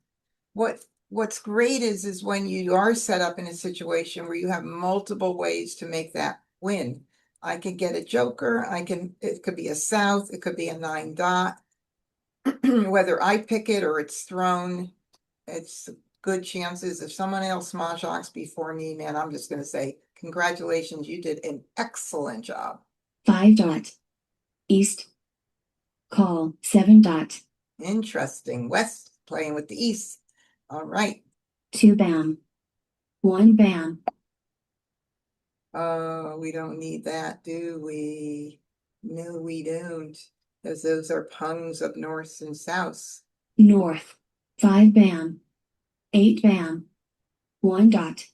What's great is when you are set up in a situation where you have multiple ways to make that win. I can get a joker, it could be a south, it could be a 9 dot. Whether I pick it or it's thrown, it's good chances. If someone else mahjongs before me, man, I'm just gonna say, congratulations, you did an excellent job. 5 dot. East. Call. 7 dot. Interesting. West playing with the East. All right. 2 bam. 1 bam. Oh, we don't need that, do we? No, we don't. Because those are pungs of north and south. North. 5 bam. 8 bam. 1 dot.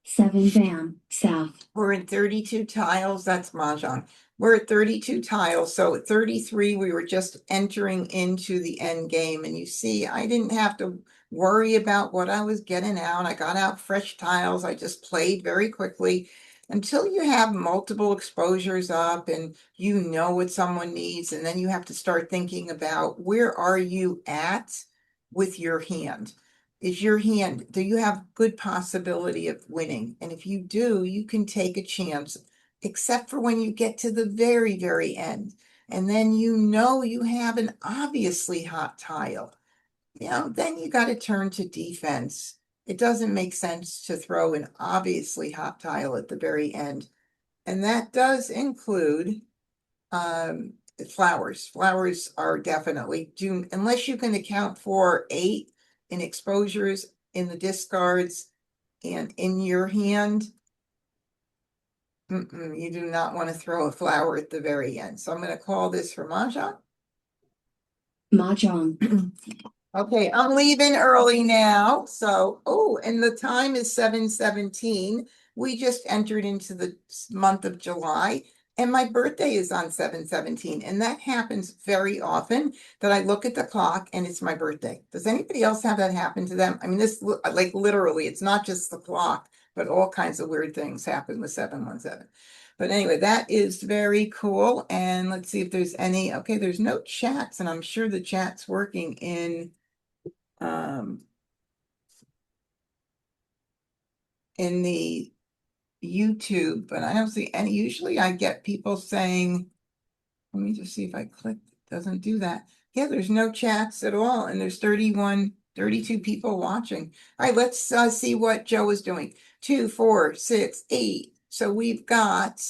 7 bam. South. We're in 32 tiles. That's mahjong. We're at 32 tiles. So at 33, we were just entering into the end game. And you see, I didn't have to worry about what I was getting out. I got out fresh tiles. I just played very quickly until you have multiple exposures up and you know what someone needs. And then you have to start thinking about where are you at with your hand? Do you have good possibility of winning? And if you do, you can take a chance, except for when you get to the very, very end. And then you know you have an obviously hot tile. Then you got to turn to defense. It doesn't make sense to throw an obviously hot tile at the very end. And that does include flowers. Flowers are definitely unless you can account for 8 in exposures in the discards and in your hand. You do not want to throw a flower at the very end. So I'm going to call this for Mahjong. Mah Jongg. Okay, I'm leaving early now. So, and the time is 7:17. We just entered into the month of July, and my birthday is on 7:17. And that happens very often that I look at the clock and it's my birthday. Does anybody else have that happen to them? I mean, this like literally, it's not just the clock, but all kinds of weird things happen with 717. But anyway, that is very cool. And let's see if there's okay, there's no chats, and I'm sure the chat's working in the YouTube, but I don't see any. Usually I get people saying, let me just see if I click, it doesn't do that. Yeah, there's no chats at all, and there's 32 people watching. All right, let's see what Joe is doing. 2, 4, 6, 8. So we've got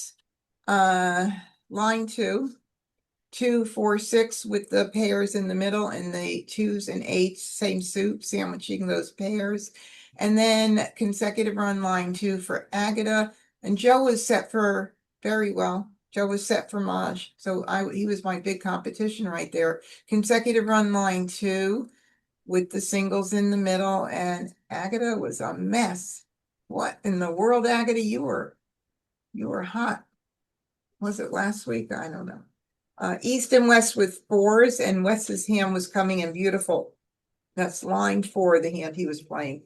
line 2. 2, 4, 6 with the pairs in the middle and the 2s and 8s, same suit, sandwiching those pairs. And then consecutive run line 2 for Agata. And Joe was set for very well. Joe was set for Maj. So he was my big competition right there. Consecutive run line 2 with the singles in the middle. And Agata was a mess. What in the world, Agata? You were hot. Was it last week? I don't know. East and West with 4s, and West's hand was coming in beautiful. That's line 4, the hand he was playing.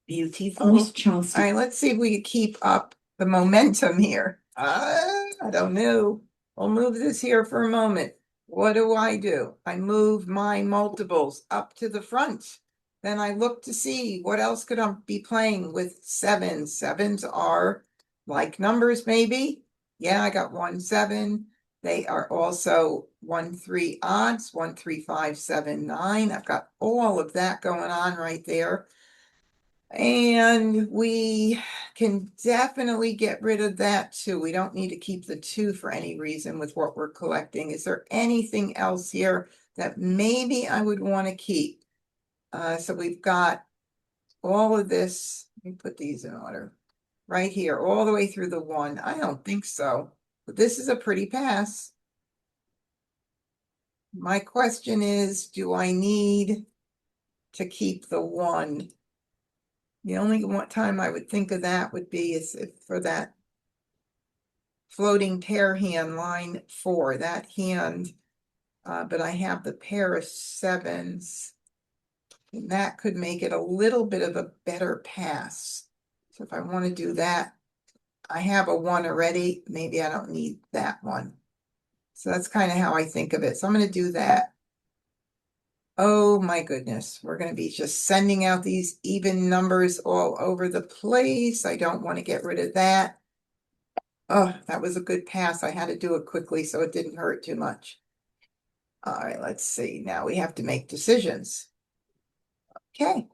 Beautiful. First Charleston. All right, let's see if we can keep up the momentum here. I don't know. We'll move this here for a moment. What do? I move my multiples up to the front. Then I look to see what else could I be playing with sevens. Sevens are like numbers, maybe. Yeah, I got 1, 7. They are also 1, 3 odds, 1, 3, 5, 7, 9. I've got all of that going on right there. And we can definitely get rid of that too. We don't need to keep the 2 for any reason with what we're collecting. Is there anything else here that maybe I would want to keep? So we've got all of this. Let me put these in order. Right here, all the way through the 1. I don't think so. But this is a pretty pass. My question is, do I need to keep the 1? The only one time I would think of that would be is if for that floating pair hand, line 4, that hand. But I have the pair of 7s. And that could make it a little bit of a better pass. So if I want to do that, I have a 1 already. Maybe I don't need that one. So that's kind of how I think of it. So I'm going to do that. Oh my goodness. We're going to be just sending out these even numbers all over the place. I don't want to get rid of that. Oh, that was a good pass. I had to do it quickly so it didn't hurt too much. All right, let's see. Now we have to make decisions. Okay.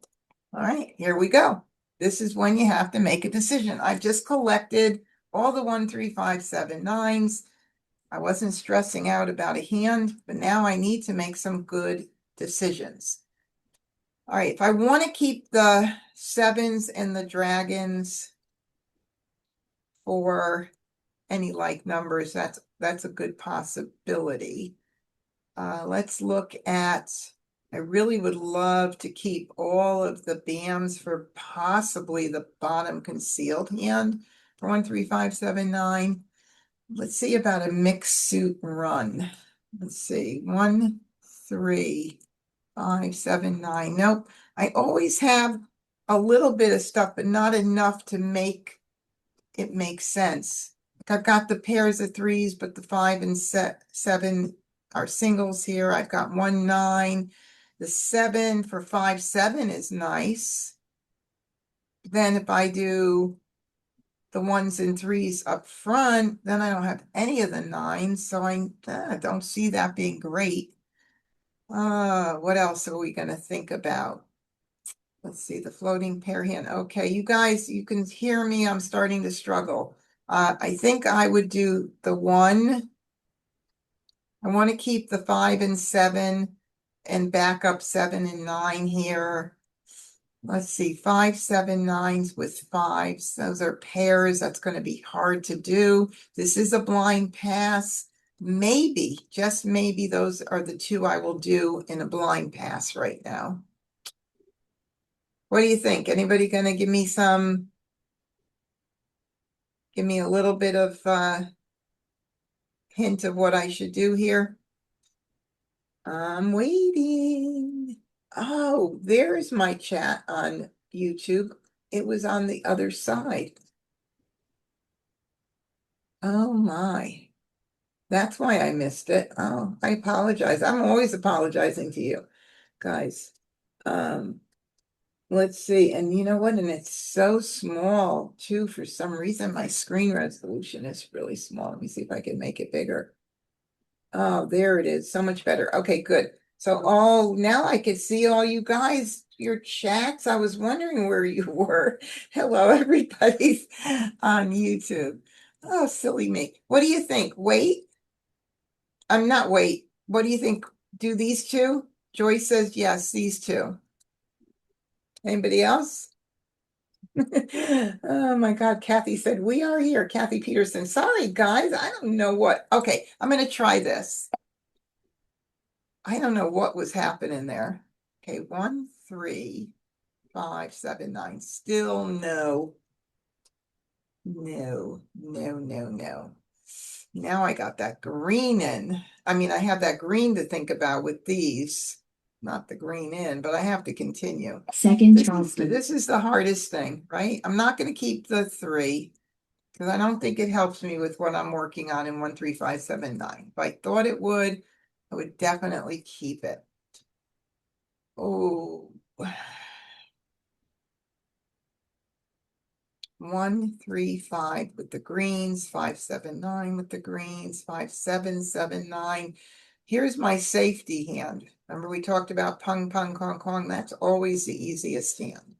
All right, here we go. This is when you have to make a decision. I've just collected all the 1, 3, 5, 7, 9s. I wasn't stressing out about a hand, but now I need to make some good decisions. All right, if I want to keep the 7s and the dragons for any like numbers, that's a good possibility. Let's look at, I really would love to keep all of the BAMs for possibly the bottom concealed hand for 1, 3, 5, 7, 9. Let's see about a mixed suit run. Let's see, 1, 3, 5, 7, 9. Nope. I always have a little bit of stuff, but not enough to make it make sense. I've got the pairs of 3s, but the 5 and 7 are singles here. I've got 1, 9. The 7 for 5, 7 is nice. Then if I do the 1s and 3s up front, then I don't have any of the 9s, so I don't see that being great. What else are we going to think about? Let's see, the floating pair hand. Okay, you guys, you can hear me. I'm starting to struggle. I think I would do the 1. I want to keep the 5 and 7 and back up 7 and 9 here. Let's see, 5, 7, 9s with 5s. Those are pairs. That's going to be hard to do. This is a blind pass. Maybe, just maybe, those are the 2 I will do in a blind pass right now. What do you think? Anybody going to give me a little bit of hint of what I should do here? I'm waiting. Oh, there's my chat on YouTube. It was on the other side. Oh my. That's why I missed it. Oh, I apologize. I'm always apologizing to you guys. Let's see. And you know what? And it's so small too. For some reason, my screen resolution is really small. Let me see if I can make it bigger. Oh, there it is. So much better. Okay, good. So, oh, now I can see all you guys, your chats. I was wondering where you were. Hello, everybody's on YouTube. Oh, silly me. What do you think? Wait. I'm not wait. What do you think? Do these 2? Joyce says yes, these 2. Anybody else? Oh my God, Kathy said, we are here. Kathy Peterson. Sorry, guys. I don't know what. Okay, I'm going to try this. I don't know what was happening there. Okay, 1, 3, 5, 7, 9. Still no. No, no, no, no. Now I got that green in. I mean, I have that green to think about with these. Not the green in, but I have to continue. Second Charleston. This is the hardest thing, right? I'm not going to keep the 3 because I don't think it helps me with what I'm working on in 1, 3, 5, 7, 9. If I thought it would, I would definitely keep it. Oh, 1, 3, 5 with the greens, 5, 7, 9 with the greens, 5, 7, 7, 9. Here's my safety hand. Remember we talked about pung, pung, kong, kong. That's always the easiest hand.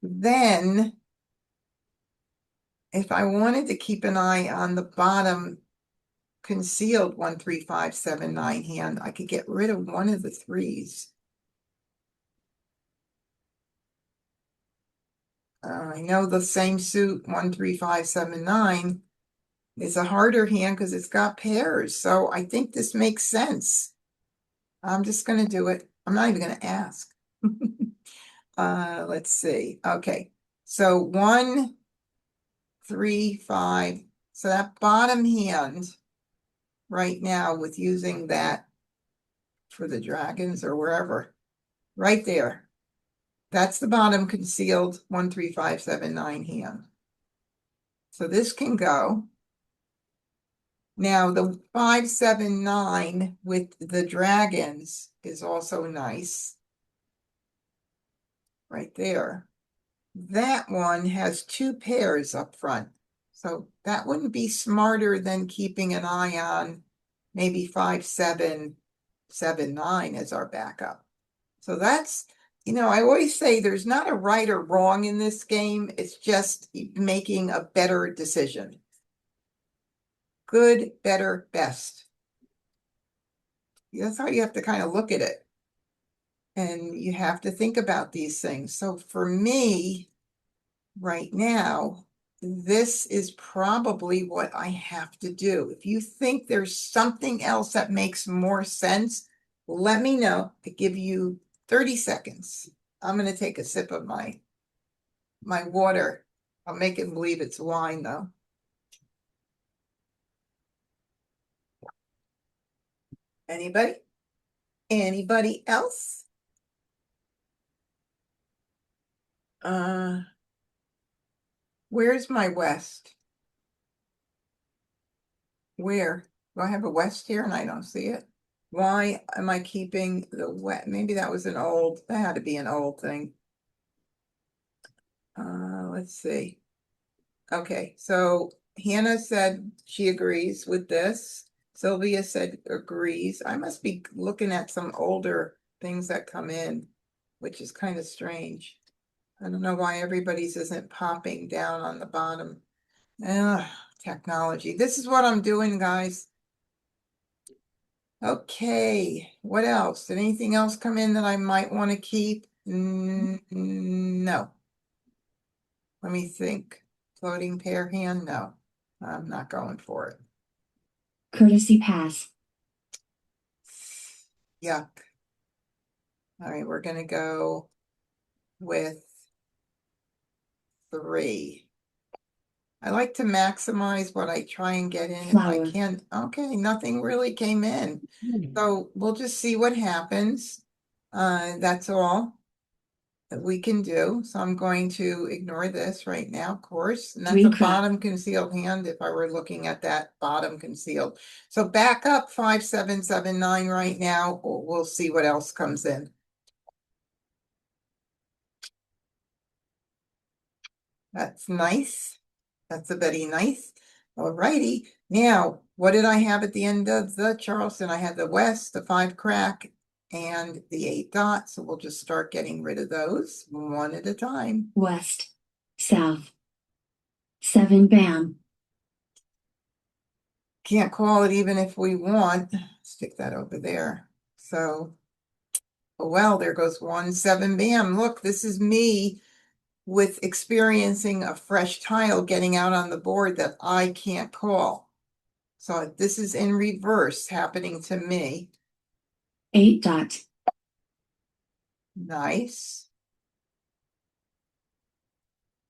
Then, if I wanted to keep an eye on the bottom concealed 1, 3, 5, 7, 9 hand, I could get rid of one of the threes. I know the same suit 1, 3, 5, 7, 9 is a harder hand because it's got pairs. So I think this makes sense. I'm just going to do it. I'm not even going to ask. Let's see. Okay. So 1, 3, 5. So that bottom hand right now with using that for the dragons or wherever, right there. That's the bottom concealed 1, 3, 5, 7, 9 hand. So this can go. Now the 5, 7, 9 with the dragons is also nice. Right there. That one has 2 pairs up front. So that wouldn't be smarter than keeping an eye on maybe 5, 7, 7, 9 as our backup. So that's, I always say there's not a right or wrong in this game. It's just making a better decision. Good, better, best. That's how you have to kind of look at it. And you have to think about these things. So for me, right now, this is probably what I have to do. If you think there's something else that makes more sense, let me know. I give you 30 seconds. I'm going to take a sip of my water. I'll make it believe it's wine, though. Anybody? Anybody else? Where's my west? Where? Do I have a west here and I don't see it? Why am I keeping the west? Maybe that was that had to be an old thing. Let's see. Okay, so Hannah said she agrees with this. Sylvia said agrees. I must be looking at some older things that come in, which is kind of strange. I don't know why everybody's isn't popping down on the bottom. Ugh, technology. This is what I'm doing, guys. Okay, what else? Did anything else come in that I might want to keep? No. Let me think. Floating pair hand? No, I'm not going for it. Courtesy pass. Yuck. All right, we're gonna go with 3. I like to maximize what I try and get in if I Flower. can. Okay, nothing really came in. So we'll just see what happens. That's all that we can do. So I'm going to ignore this right now, of course. And that's 3 a crack. bottom concealed hand if I were looking at that bottom concealed. So back up 5, 7, 7, 9 right now. We'll see what else comes in. That's nice. That's a very nice. All righty. Now, what did I have at the end of the Charleston? I had the West, the 5 crack, and the 8 dot. So we'll just start getting rid of those one at a time. West. South. 7 bam. Can't call it even if we want. Stick that over there. So, oh, well, there goes 1, 7 bam. Look, this is me with experiencing a fresh tile getting out on the board that I can't call. So this is in reverse happening to me. 8 dot. Nice.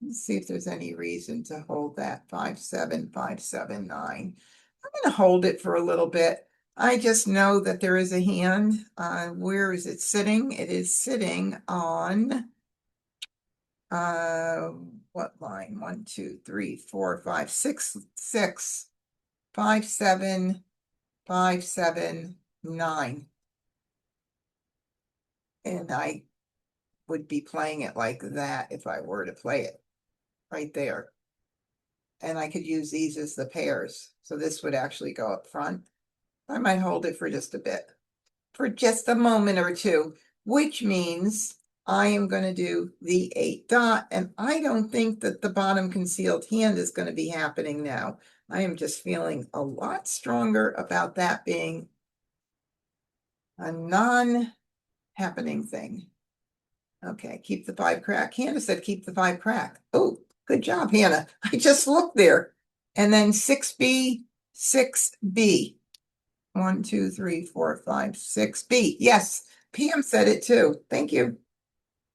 Let's see if there's any reason to hold that 5, 7, 5, 7, 9. I'm going to hold it for a little bit. I just know that there is a hand. Where is it sitting? It is sitting on what line? 1, 2, 3, 4, 5, 6, 6, 5, 7, 5, 7, 9. And I would be playing it like that if I were to play it right there. And I could use these as the pairs. So this would actually go up front. I might hold it for just a bit, for just a moment or two, which means I am going to do the 8 dot, and I don't think that the bottom concealed hand is going to be happening now. I am just feeling a lot stronger about that being a non-happening thing. Okay, keep the 5 crack. Hannah said keep the 5 crack. Oh, good job, Hannah. I just looked there. And then 6B, 6B. 1, 2, 3, 4, 5, 6B. Yes, Pam said it too. Thank you.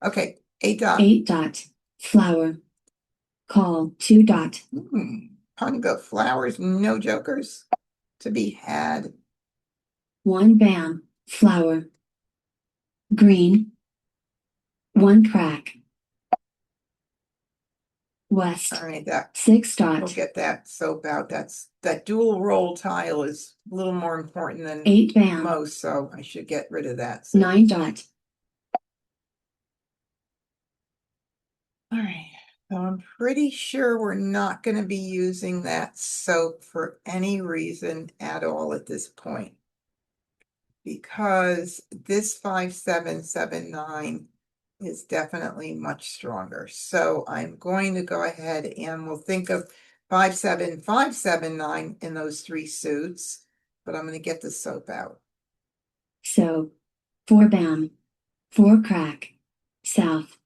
Okay, 8 dot. 8 dot. Flower. Call 2 dot. Punga flowers, no jokers to be had. 1 bam. Flower. Green. 1 crack. West. All right, that 6 we'll dot. get that soap out. That dual roll tile is a little more important than 8 bam. most, so I should get rid of that. So. 9 dot. All right, so I'm pretty sure we're not going to be using that soap for any reason at all at this point, because this 5779 is definitely much stronger. So I'm going to go ahead and we'll think of 57579 in those 3 suits, but I'm going to get the soap out. So 4 bam. 4 crack. South.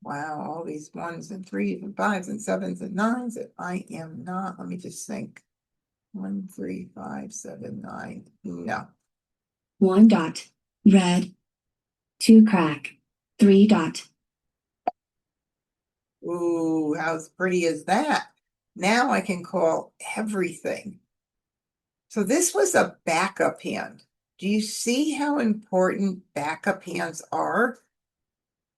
Wow, all these 1s and 3s and 5s and 7s and 9s that I am not. Let me just think. 1, 3, 5, 7, 9. No. 1 dot. Red. 2 crack. 3 dot. Ooh, how pretty is that? Now I can call everything. So this was a backup hand. Do you see how important backup hands are?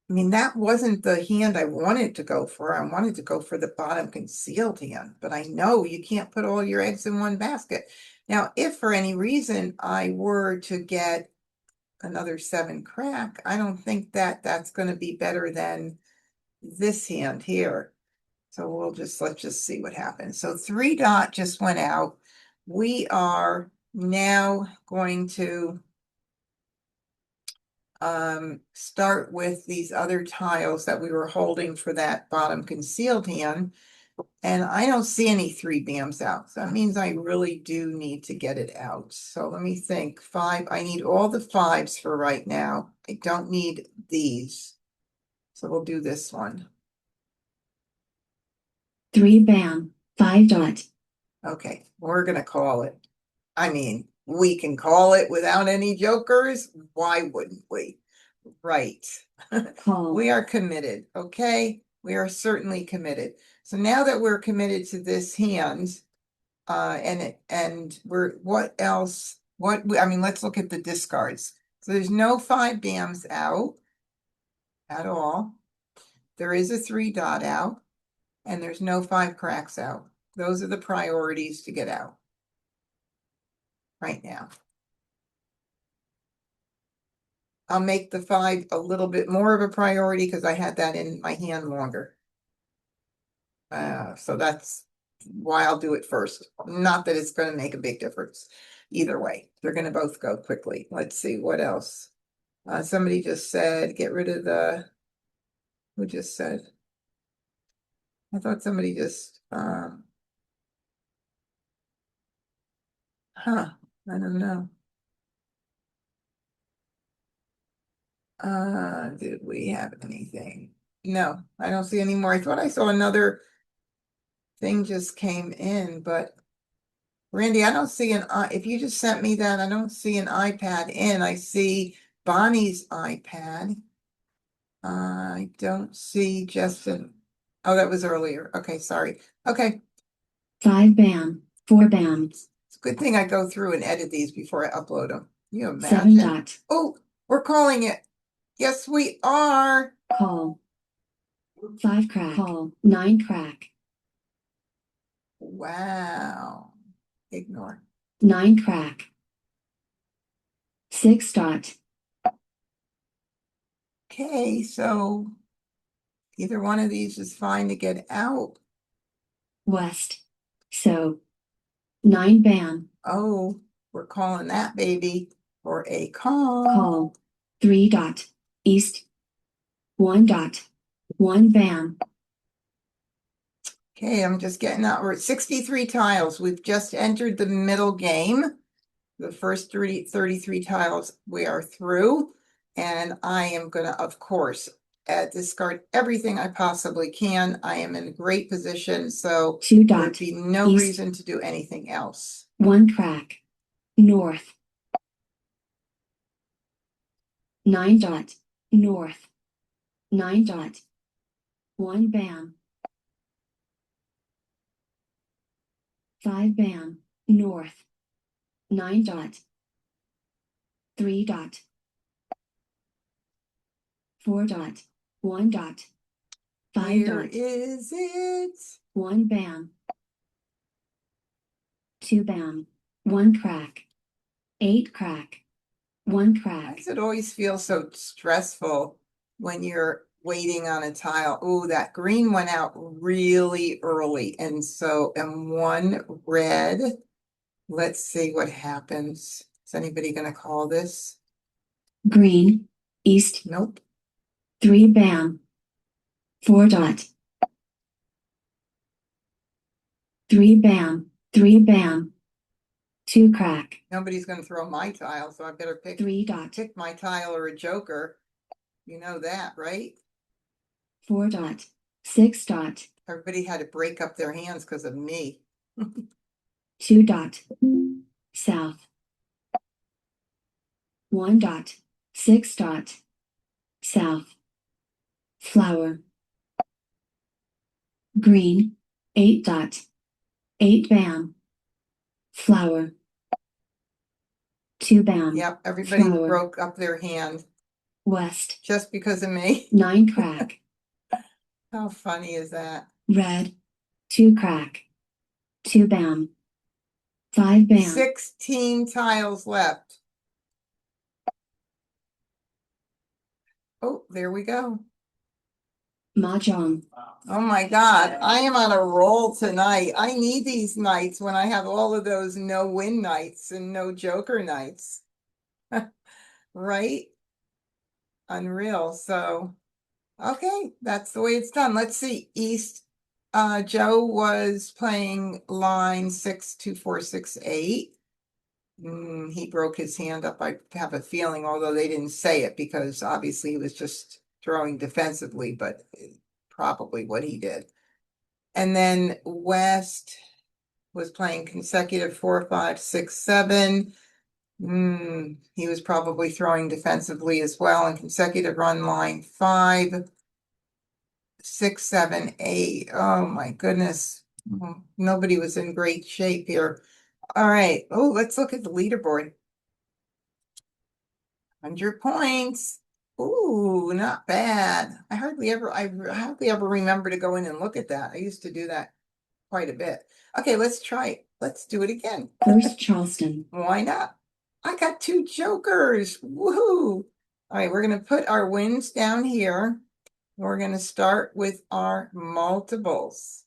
I mean, that wasn't the hand I wanted to go for. I wanted to go for the bottom concealed hand, but I know you can't put all your eggs in one basket. Now, if for any reason I were to get another 7 crack, I don't think that that's going to be better than this hand here. So let's just see what happens. So 3 dot just went out. We are now going to start with these other tiles that we were holding for that bottom concealed hand. And I don't see any 3 bams out. So that means I really do need to get it out. So let me think. 5, I need all the 5s for right now. I don't need these. So we'll do this one. 3 bam. 5 dot. Okay, we're going to call it. I mean, we can call it without any jokers. Why wouldn't we? Right. Call. We are committed. Okay. We are certainly committed. So now that we're committed to this hand, and what else? I mean, let's look at the discards. So there's no 5 bams out at all. There is a 3 dot out, and there's no 5 cracks out. Those are the priorities to get out right now. I'll make the 5 a little bit more of a priority because I had that in my hand longer. So that's why I'll do it first. Not that it's going to make a big difference. Either way, they're going to both go quickly. Let's see what else. Somebody just said, get rid of the, who just said? I thought somebody just, I don't know. Did we have anything? No, I don't see any more. I thought I saw another thing just came in, but Randy, I don't see if you just sent me that, I don't see an iPad in. I see Bonnie's iPad. I don't see Justin. Oh, that was earlier. Okay, sorry. Okay. 5 bam. 4 bam. It's a good thing I go through and edit these before I upload them. You 7 imagine? dot. Oh, we're calling it. Yes, we are. Call. 5 crack. Call. 9 crack. Wow. Ignore. 9 crack. 6 dot. Okay, so either one of these is fine to get out. West. So 9 bam. Oh, we're calling that baby for a call. Call. 3 dot. East. 1 dot. 1 bam. Okay, I'm just getting out. We're at 63 tiles. We've just entered the middle game. The first 33 tiles we are through. And I am going to, of course, discard everything I possibly can. I am in a great position, so 2 there'd dot. be no East. reason to do anything else. 1 crack. North. 9 dot. North. 9 dot. 1 bam. 5 bam. North. 9 dot. 3 dot. 4 dot. 1 dot. 5 Where dot. is it? 1 bam. 2 bam. 1 crack. 8 crack. 1 Why crack. does it always feel so stressful when you're waiting on a tile? Oh, that green went out really early. And so, and one red. Let's see what happens. Is anybody going to call this? Green. East. Nope. 3 bam. 4 dot. 3 bam. 3 bam. 2 crack. Nobody's going to throw my tile, so I better pick 3 dot. pick my tile or a joker. You know that, right? 4 dot. 6 dot. Everybody had to break up their hands because of me. 2 dot. South. 1 dot. 6 dot. South. Flower. Green. 8 dot. 8 bam. Flower. 2 bam. Yep, everybody Flower. broke up their hand West. just because of me. 9 crack. How funny is that? Red. 2 crack. 2 bam. 5 bam. 16 tiles left. Oh, there we go. Mah Jongg. Oh my God, I am on a roll tonight. I need these nights when I have all of those no win nights and no joker nights. Right? Unreal. So, okay, that's the way it's done. Let's see. East, Joe was playing line 62468. He broke his hand up. I have a feeling, although they didn't say it because obviously he was just throwing defensively, but probably what he did. And then West was playing consecutive 4, 5, 6, 7. He was probably throwing defensively as well. And consecutive run line 5, 6, 7, 8. Oh my goodness. Nobody was in great shape here. All right. Oh, let's look at the leaderboard. 100 points. Ooh, not bad. I hardly ever remember to go in and look at that. I used to do that quite a bit. Okay, let's try it. Let's do it again. First Charleston. Why not? I got 2 jokers. Woohoo! All right, we're going to put our wins down here. We're going to start with our multiples.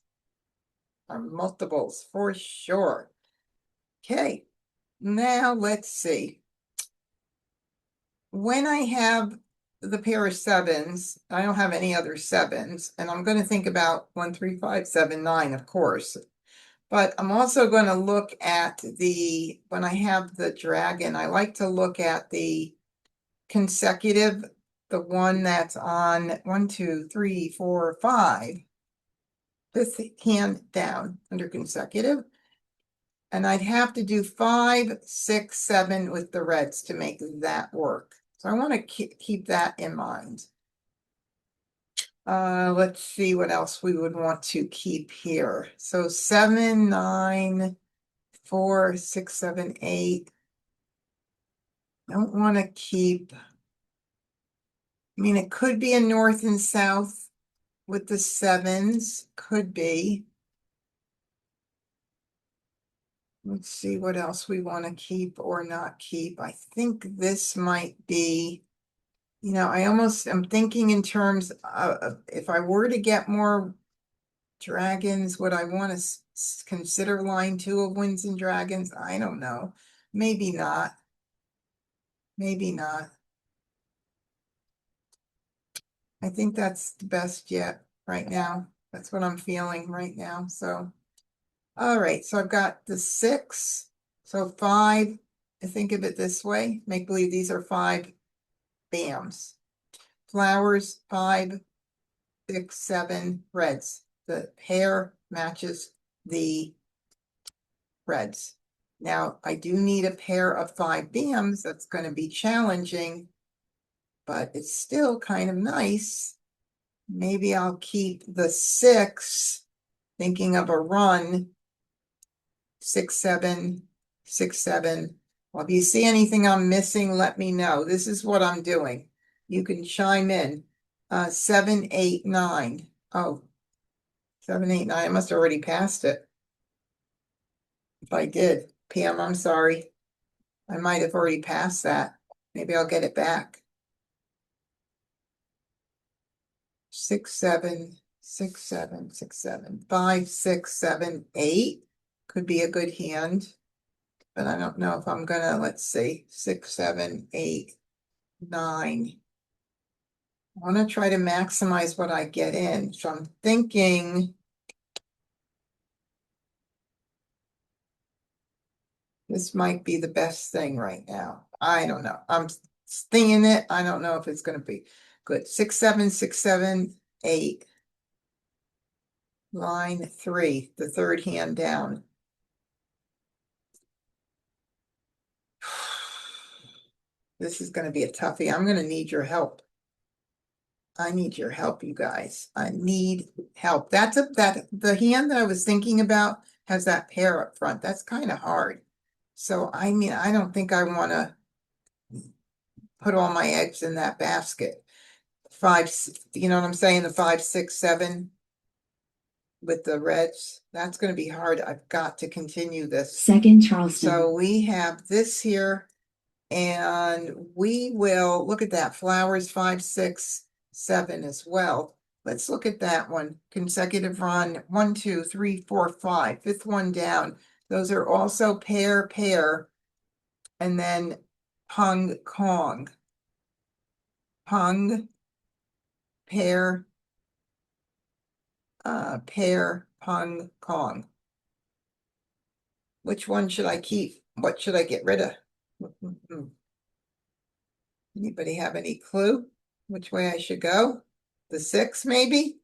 Our multiples for sure. Okay, now let's see. When I have the pair of 7s, I don't have any other 7s, and I'm going to think about 1, 3, 5, 7, 9, of course. But I'm also going to look at when I have the dragon, I like to look at the consecutive, the one that's on 1, 2, 3, 4, 5, fifth hand down under consecutive. And I'd have to do 5, 6, 7 with the reds to make that work. So I want to keep that in mind. Let's see what else we would want to keep here. So 7, 9, 4, 6, 7, 8. Don't want to keep. I mean, it could be a north and south with the 7s. Could be. Let's see what else we want to keep or not keep. I think this might be You know, I almost am thinking in terms of if I were to get more dragons, would I want to consider line 2 of Winds and Dragons? I don't know. Maybe not. Maybe not. I think that's the best yet right now. That's what I'm feeling right now. So, all right. So I've got the 6. So 5. I think of it this way. Make believe these are 5 BAMs. Flowers, 5, 6, 7 reds. The pair matches the reds. Now, I do need a pair of 5 BAMs. That's going to be challenging, but it's still kind of nice. Maybe I'll keep the 6, thinking of a run, 6, 7, 6, 7. Well, if you see anything I'm missing, let me know. This is what I'm doing. You can chime in. 7, 8, 9. Oh, 7, 8, 9. I must have already passed it. If I did, Pam, I'm sorry. I might have already passed that. Maybe I'll get it back. 6, 7, 6, 7, 6, 7, 5, 6, 7, 8 could be a good hand, but I don't know if I'm gonna, let's see, 6, 7, 8, 9. I want to try to maximize what I get in. So I'm thinking this might be the best thing right now. I don't know. I'm stinging it. I don't know if it's going to be good. 6, 7, 6, 7, 8. Line 3, the third hand down. This is going to be a toughie. I'm going to need your help. I need your help, you guys. I need help. That's the hand that I was thinking about has that pair up front. That's kind of hard. So I mean, I don't think I want to put all my eggs in that basket. 5, you know what I'm saying? The 5, 6, 7 with the reds. That's going to be hard. I've got to continue this. Second Charleston. So we have this here. And we will look at that. Flowers 5, 6, 7 as well. Let's look at that one. Consecutive run 1, 2, 3, 4, 5. Fifth one down. Those are also pair. And then Hong Kong. Hung, pair, Hong Kong. Which one should I keep? What should I get rid of? Anybody have any clue which way I should go? The 6, maybe?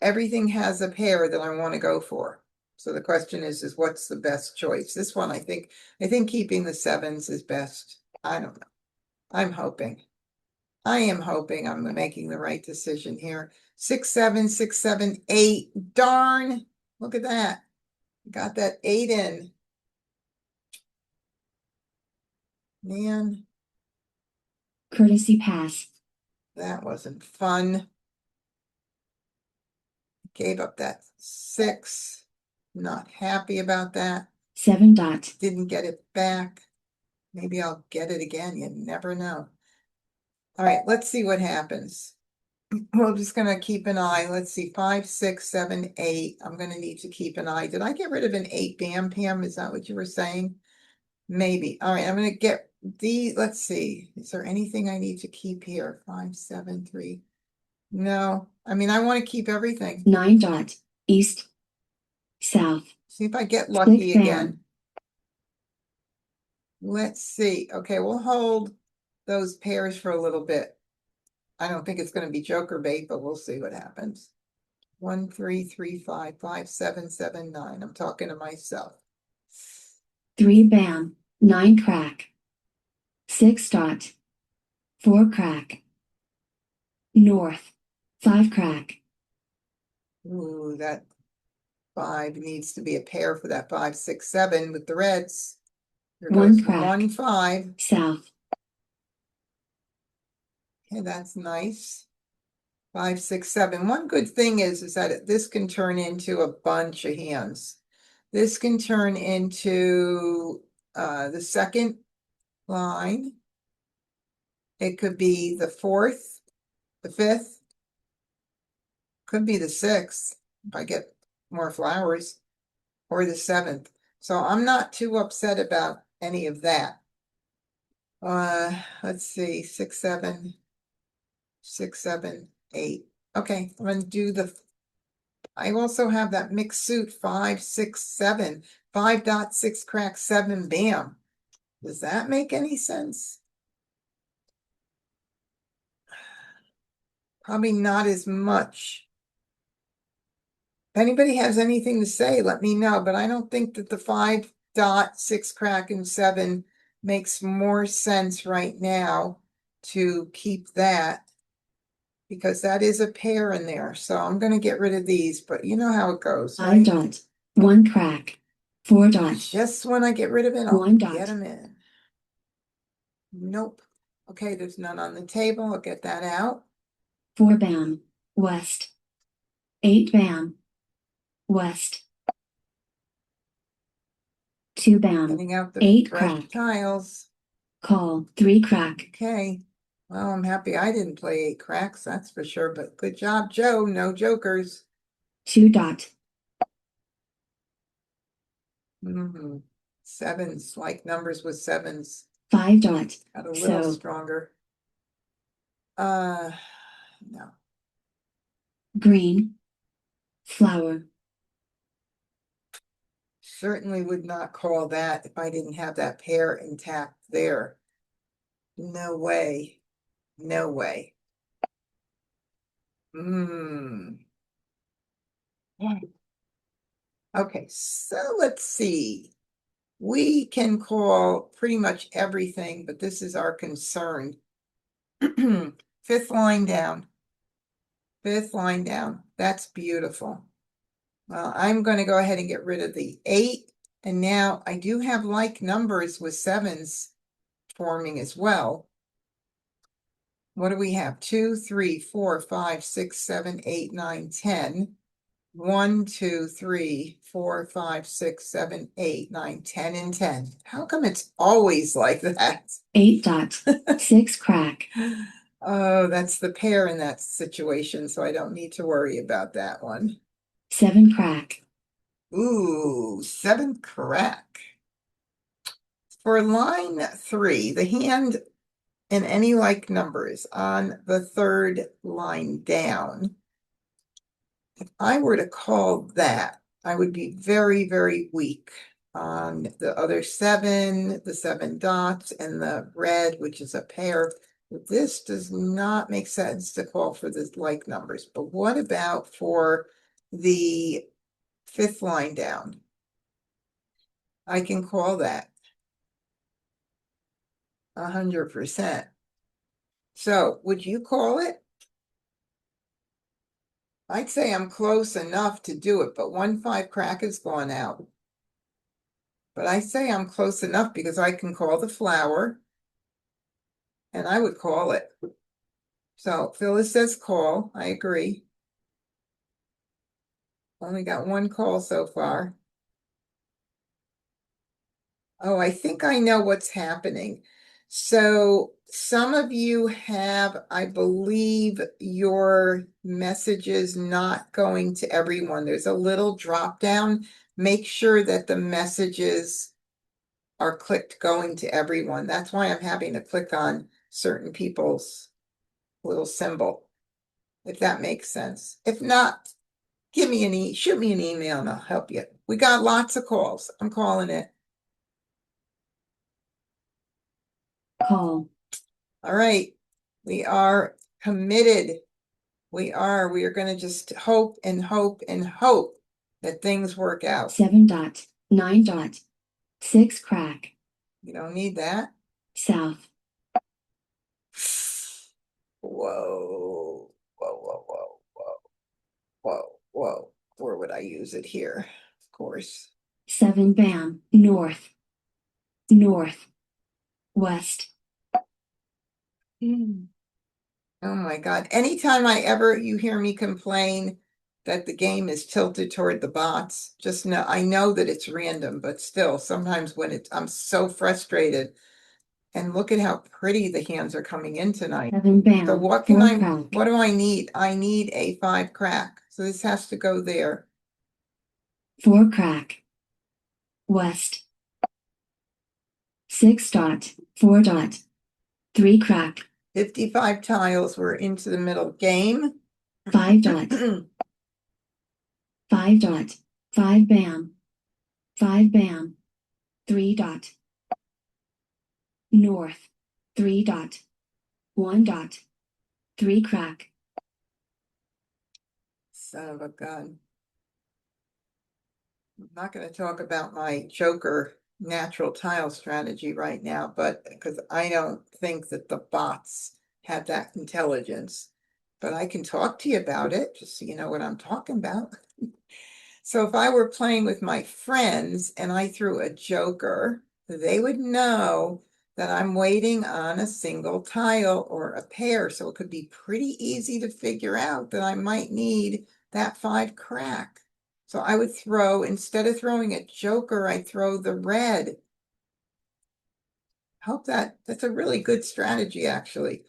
Everything has a pair that I want to go for. So the question is what's the best choice? This one, I think keeping the 7s is best. I don't know. I'm hoping. I am hoping I'm making the right decision here. 6, 7, 6, 7, 8. Darn. Look at that. Got that 8 in. Man, Courtesy pass. that wasn't fun. Gave up that 6. Not happy about that. 7 dot. Didn't get it back. Maybe I'll get it again. You never know. All right, let's see what happens. We're just going to keep an eye. Let's see, 5, 6, 7, 8. I'm going to need to keep an eye. Did I get rid of an 8 BAM, Pam? Is that what you were saying? Maybe. All right, I'm going to get the, let's see. Is there anything I need to keep here? 5, 7, 3. No, I mean, I want to keep everything. 9 dot. East. South. See if I get lucky Bam. again. Let's see. Okay, we'll hold those pairs for a little bit. I don't think it's going to be joker bait, but we'll see what happens. 1, 3, 3, 5, 5, 7, 7, 9. I'm talking to myself. 3 bam. 9 crack. 6 dot. 4 crack. North. 5 crack. Ooh, that 5 needs to be a pair for that 5, 6, 7 with the reds. Here 1 goes crack. 1, 5. South. Okay, that's nice. 5, 6, 7. One good thing is that this can turn into a bunch of hands. This can turn into the second line. It could be the fourth, the fifth, could be the sixth if I get more flowers, or the seventh. So I'm not too upset about any of that. Let's see, 6, 7, 6, 7, 8. Okay, I'm gonna do the, I also have that mixed suit 5, 6, 7, 5.6 crack 7 bam. Does that make any sense? Probably not as much. If anybody has anything to say, let me know, but I don't think that the 5.6 crack and 7 makes more sense right now to keep that, because that is a pair in there. So I'm going to get rid of these, but you know how it goes, I right? dot. 1 crack. 4 dot. Just when I get rid of it, I'll 1 dot. get them in. Nope. Okay, there's none on the table. I'll get that out. 4 bam. West. 8 bam. West. 2 bam. Getting out the 8 fresh crack. tiles. Call. 3 crack. Okay. Well, I'm happy I didn't play 8 cracks, that's for sure. But good job, Joe. No jokers. 2 dot. Sevens, like numbers with sevens. 5 dot. Got a little So. stronger. No. Green. Flower. Certainly would not call that if I didn't have that pair intact there. No way. No way. Yeah. Okay, so let's see. We can call pretty much everything, but this is our concern. Fifth line down. Fifth line down. That's beautiful. Well, I'm going to go ahead and get rid of the 8. And now I do have like numbers with 7s forming as well. What do we have? 2, 3, 4, 5, 6, 7, 8, 9, 10. 1, 2, 3, 4, 5, 6, 7, 8, 9, 10, and 10. How come it's always like that? 8 dot. 6 crack. Oh, that's the pair in that situation, so I don't need to worry about that one. 7 crack. Ooh, 7 crack. For line 3, the hand and any like numbers on the third line down, if I were to call that, I would be very, very weak on the other 7, the 7 dots, and the red, which is a pair. This does not make sense to call for the like numbers. But what about for the 5th line down? I can call that 100%. So would you call it? I'd say I'm close enough to do it, but 1 5 crack has gone out. But I say I'm close enough because I can call the flower, and I would call it. So Phyllis says call. I agree. Only got 1 call so far. Oh, I think I know what's happening. So some of you have, I believe, your messages not going to everyone. There's a little drop down. Make sure that the messages are clicked going to everyone. That's why I'm having to click on certain people's little symbol, if that makes sense. If not, give me shoot me an email and I'll help you. We got lots of calls. I'm calling it. Call. All right. We are committed. We are going to just hope and hope and hope that things work out. 7 dot. 9 dot. 6 crack. You don't need that. South. Whoa. Whoa, whoa, whoa, whoa, whoa, whoa. Where would I use it here? Of course. 7 bam. North. North. West. Oh my God. Anytime you hear me complain that the game is tilted toward the bots. Just know, I know that it's random, but still, sometimes when I'm so frustrated. And look at how pretty the hands are coming in tonight. 7 bam. So 4 crack. what do I need? I need a 5 crack. So this has to go there. 4 crack. West. 6 dot. 4 dot. 3 crack. 55 tiles were into the middle game. 5 dot. 5 dot. 5 bam. 5 bam. 3 dot. North. 3 dot. 1 dot. 3 crack. Son of a gun. I'm not going to talk about my Joker natural tile strategy right now, but because I don't think that the bots have that intelligence. But I can talk to you about it, just so you know what I'm talking about. So if I were playing with my friends and I threw a Joker, they would know that I'm waiting on a single tile or a pair. So it could be pretty easy to figure out that I might need that 5 crack. So I would throw, instead of throwing a Joker, I throw the red. Hope that's a really good strategy, actually.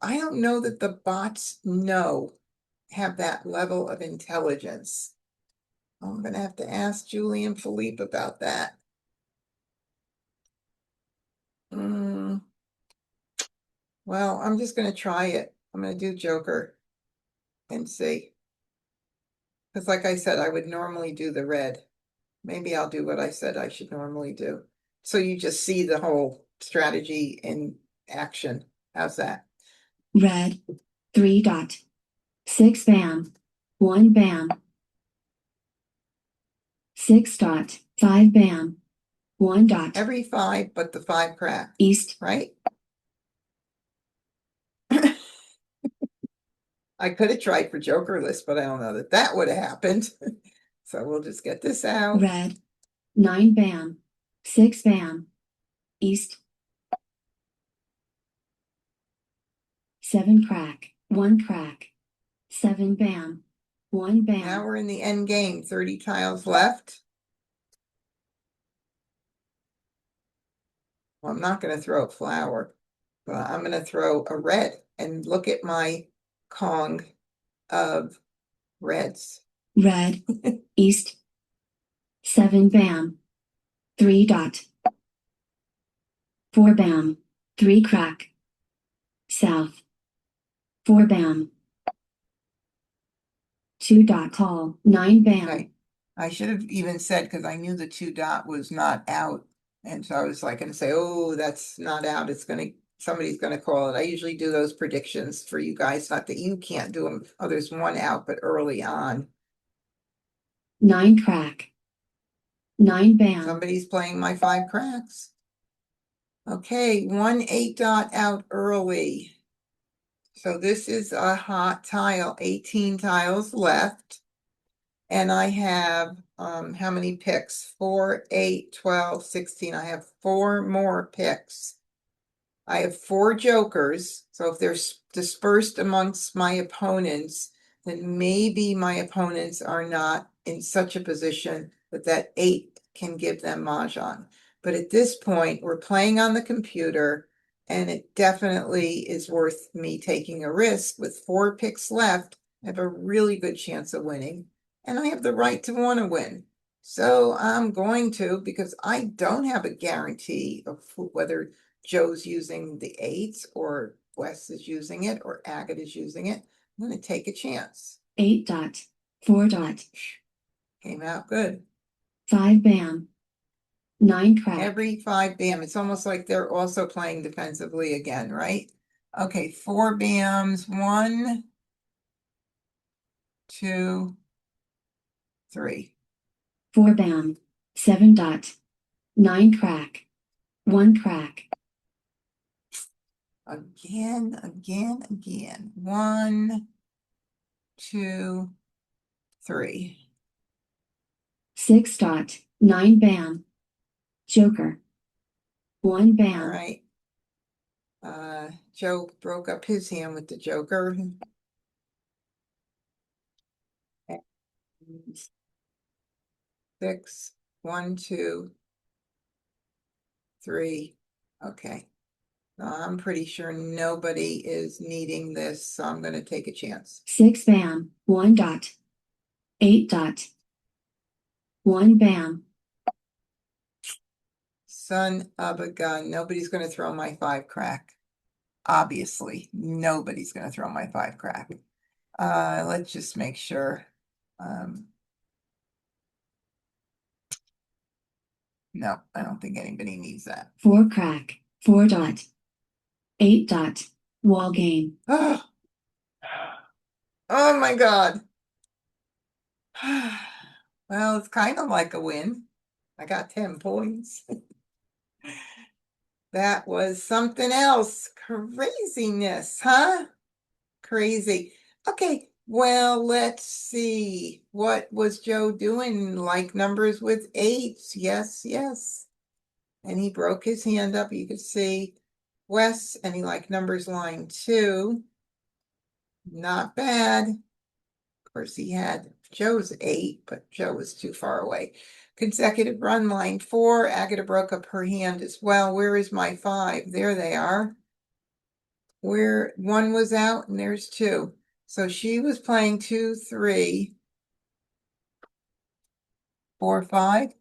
I don't know that the bots have that level of intelligence. I'm going to have to ask Julie and Philippe about that. Well, I'm just going to try it. I'm going to do Joker and see. Because like I said, I would normally do the red. Maybe I'll do what I said I should normally do. So you just see the whole strategy in action. How's that? Red. 3 dot. 6 bam. 1 bam. 6 dot. 5 bam. 1 dot. Every 5 but the 5 crack. East. Right? I could have tried for Jokerless, but I don't know that would have happened. So we'll just get this out. Red. 9 bam. 6 bam. East. 7 crack. 1 crack. 7 bam. 1 bam. Now we're in the end game. 30 tiles left. Well, I'm not going to throw a flower, but I'm going to throw a red and look at my Kong of reds. Red. East. 7 bam. 3 dot. 4 bam. 3 crack. South. 4 bam. 2 dot call. 9 bam. Okay. I should have even said, because I knew the 2 dot was not out. And so I was like going to say, oh, that's not out. Somebody's going to call it. I usually do those predictions for you guys. Not that you can't do them. Oh, there's 1 out, but early on. 9 crack. 9 bam. Somebody's playing my 5 cracks. Okay, 1 8 dot out early. So this is a hot tile, 18 tiles left. And I have, how many picks? 4, 8, 12, 16. I have 4 more picks. I have 4 jokers. So if they're dispersed amongst my opponents, then maybe my opponents are not in such a position that 8 can give them Mahjong. But at this point, we're playing on the computer, and it definitely is worth me taking a risk. With 4 picks left, I have a really good chance of winning, and I have the right to want to win. So I'm going to, because I don't have a guarantee of whether Joe's using the 8s or Wes is using it or Agate is using it. I'm going to take a chance. 8 dot. 4 dot. Came out good. 5 bam. 9 crack. Every 5 bam. It's almost like they're also playing defensively again, right? Okay, 4 bams. 1, 2, 3. 4 bam. 7 dot. 9 crack. 1 crack. Again. 1, 2, 3. 6 dot. 9 bam. Joker. 1 bam. All right. Joe broke up his hand with the Joker. 6, 1, 2, 3. Okay. I'm pretty sure nobody is needing this, so I'm going to take a chance. 6 bam, 1 dot. 8 dot. 1 bam. Son of a gun. Nobody's going to throw my 5 crack. Obviously, nobody's going to throw my 5 crack. Let's just make sure. No, I don't think anybody needs that. 4 crack. 4 dot. 8 dot. Wall game. Oh, oh my God. Well, it's kind of like a win. I got 10 points. That was something else. Craziness, huh? Crazy. Okay, well, let's see. What was Joe doing? Like numbers with 8s. Yes, yes. And he broke his hand up. You could see Wes, and he liked numbers line 2. Not bad. Of course, he had Joe's 8, but Joe was too far away. Consecutive run line 4. Agatha broke up her hand as well. Where is my 5? There they are. Where 1 was out and there's 2. So she was playing 2, 3, 4, 5.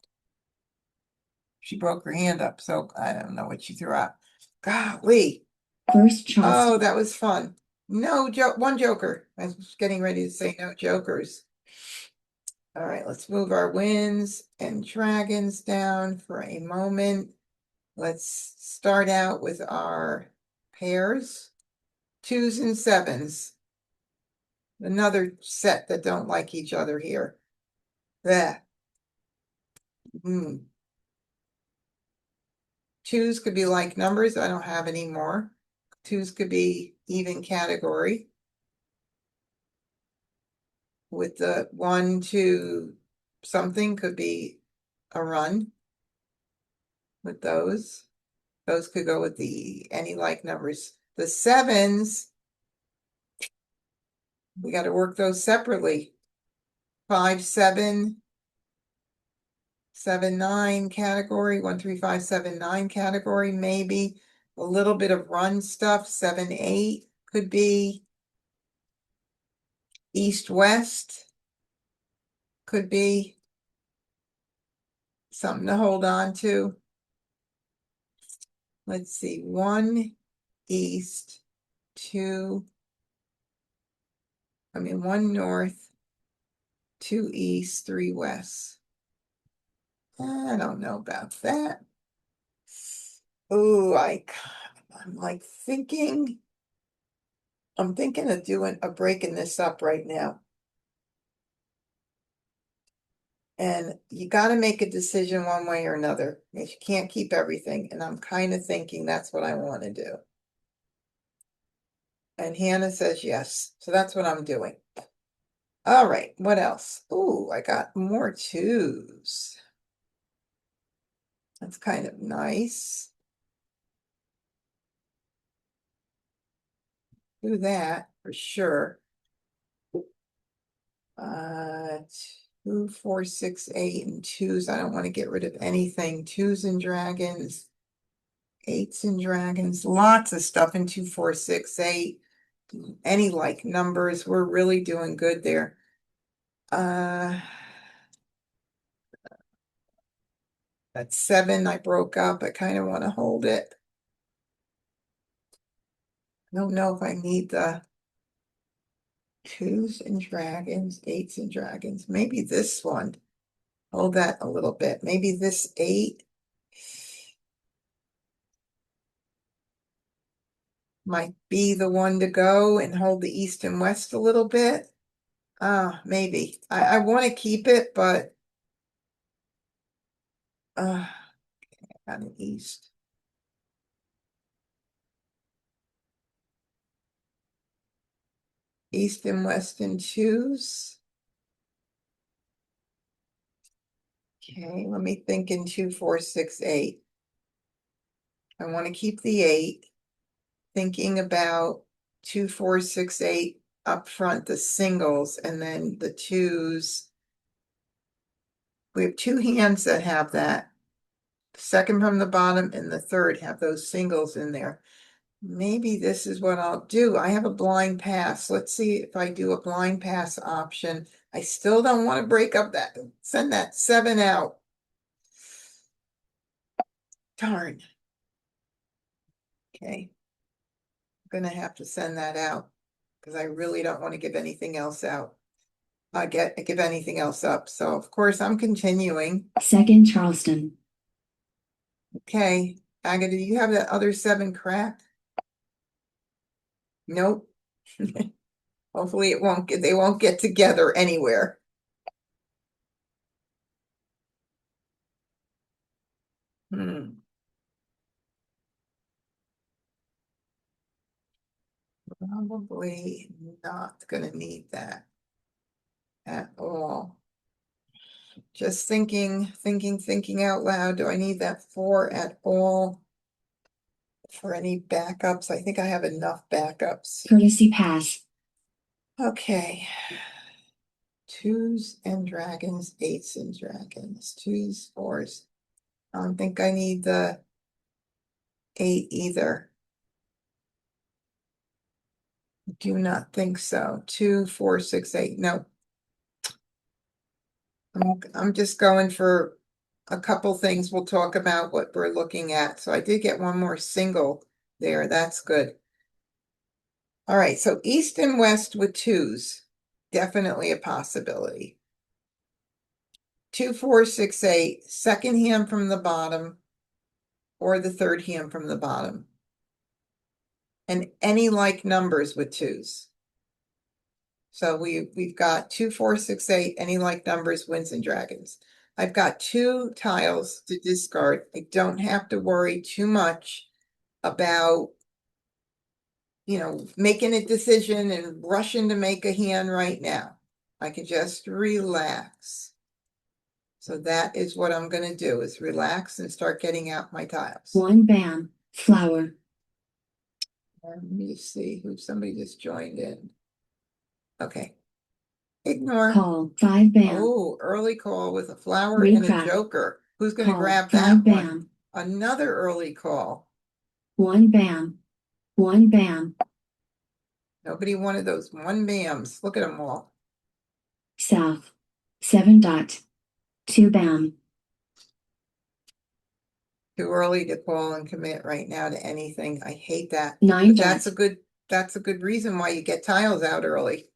She broke her hand up, so I don't know what she threw out. Golly. First choice. Oh, that was fun. No joke, 1 joker. I was getting ready to say no jokers. All right, let's move our wins and dragons down for a moment. Let's start out with our pairs. 2s and 7s. Another set that don't like each other here. There. 2s could be like numbers. I don't have any more. 2s could be even category. With the 1, 2, something could be a run. With those. Those could go with the any like numbers. The 7s, we got to work those separately. 5, 7, 7, 9 category, 1, 3, 5, 7, 9 category, maybe a little bit of run stuff. 7, 8 could be east, west, could be something to hold on to. Let's see, 1 east, 2, 1 north, 2 east, 3 west. I don't know about that. Oh, I'm like thinking, I'm thinking of doing breaking this up right now. And you got to make a decision one way or another. You can't keep everything. And I'm kind of thinking that's what I want to do. And Hannah says yes. So that's what I'm doing. All right. What else? Oh, I got more 2s. That's kind of nice. Do that for sure. 2, 4, 6, 8, and 2s. I don't want to get rid of anything. 2s and dragons. 8s and dragons. Lots of stuff in 2, 4, 6, 8. Any like numbers. We're really doing good there. That's 7 I broke up. I kind of want to hold it. I don't know if I need the 2s and dragons, 8s and dragons. Maybe this one. Hold that a little bit. Maybe this 8 might be the one to go and hold the east and west a little bit. Maybe. I want to keep it, but got an east. East and west and 2s. Okay, let me think in 2, 4, 6, 8. I want to keep the 8. Thinking about 2, 4, 6, 8 up front, the singles, and then the 2s We have two hands that have that. Second from the bottom and the third have those singles in there. Maybe this is what I'll do. I have a blind pass. Let's see if I do a blind pass option. I still don't want to break up that, send that 7 out. Darn. Okay. I'm gonna have to send that out because I really don't want to give anything else out. Give anything else up. So of course I'm continuing. Second Charleston. Okay. Agatha, do you have that other 7 cracked? Nope. Hopefully they won't get together anywhere. Probably not gonna need that at all. Just thinking out loud. Do I need that 4 at all? For any backups? I think I have enough backups. Courtesy pass. Okay. 2s and dragons, 8s and dragons, 2s, 4s. I don't think I need the 8 either. Do not think so. 2, 4, 6, 8. No. I'm just going for a couple things. We'll talk about what we're looking at. So I did get one more single there. That's good. All right. So east and west with 2s. Definitely a possibility. 2, 4, 6, 8. Second hand from the bottom or the third hand from the bottom. And any like numbers with 2s. So we've got 2, 4, 6, 8, any like numbers, wins and dragons. I've got 2 tiles to discard. I don't have to worry too much about, making a decision and rushing to make a hand right now. I can just relax. So that is what I'm going to do, is relax and start getting out my tiles. 1 bam, flower. Let me see who somebody just joined in. Okay. Ignore. Call 5 bam. Oh, early call with a flower 3 and a crack. joker. Who's going to Call grab 5 that bam. one? Another early call. 1 bam. 1 bam. Nobody wanted those 1 bams. Look at them all. South. 7 dot. 2 bam. Too early to call and commit right now to anything. I hate that. 9 But dot. that's a good reason why you get tiles out early.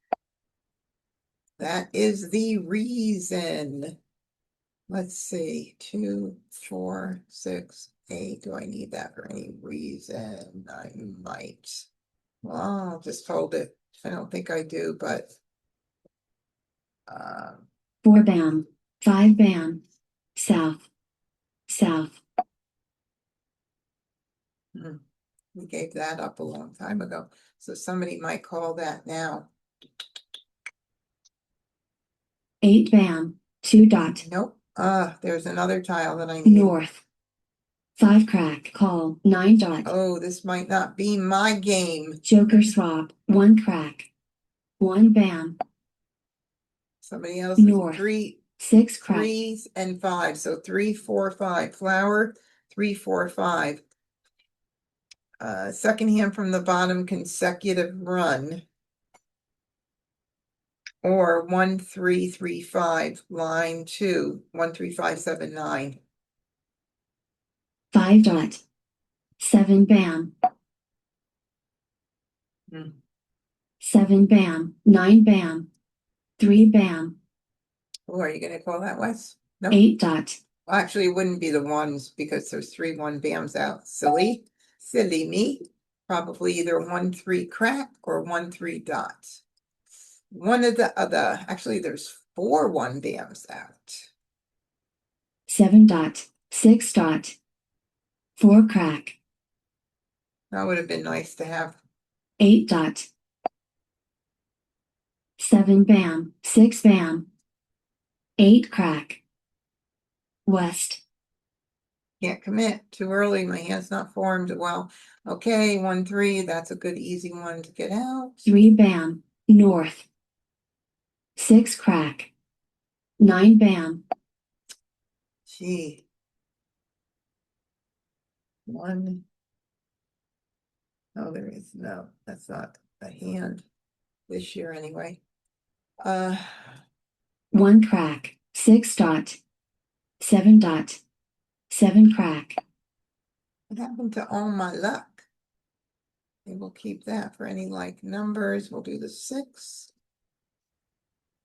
That is the reason. Let's see. 2, 4, 6, 8. Do I need that for any reason? I might. Well, I'll just hold it. I don't think I do, but 4 bam. 5 bam. South. South. we gave that up a long time ago. So somebody might call that now. 8 bam. 2 dot. Nope. There's another tile that I need. North. 5 crack. Call 9 dot. Oh, this might not be my game. Joker swap. 1 crack. 1 bam. Somebody else is North. 3 6 crack. 3s and 5. So 3, 4, 5. Flower 3, 4, 5. Second hand from the bottom, consecutive run. Or 1, 3, 3, 5. Line 2. 1, 3, 5, 7, 9. 5 dot. 7 bam. 7 bam. 9 bam. 3 bam. Oh, are you going to call that, Wes? No. 8 dot. Well, actually, it wouldn't be the ones because there's 3 1 bams out. Silly me. Probably either 1, 3 crack or 1, 3 dots. One of the other. Actually, there's 4 1 bams out. 7 dot. 6 dot. 4 crack. That would have been nice to have. 8 dot. 7 bam. 6 bam. 8 crack. West. Can't commit. Too early. My hand's not formed. Well, okay. 1, 3. That's a good, easy one to get out. 3 bam. North. 6 crack. 9 bam. Gee. One. Oh, there is no, that's not a hand this year anyway. 1 crack. 6 dot. 7 dot. 7 crack. What happened to all my luck? And we'll keep that for any like numbers. We'll do the 6.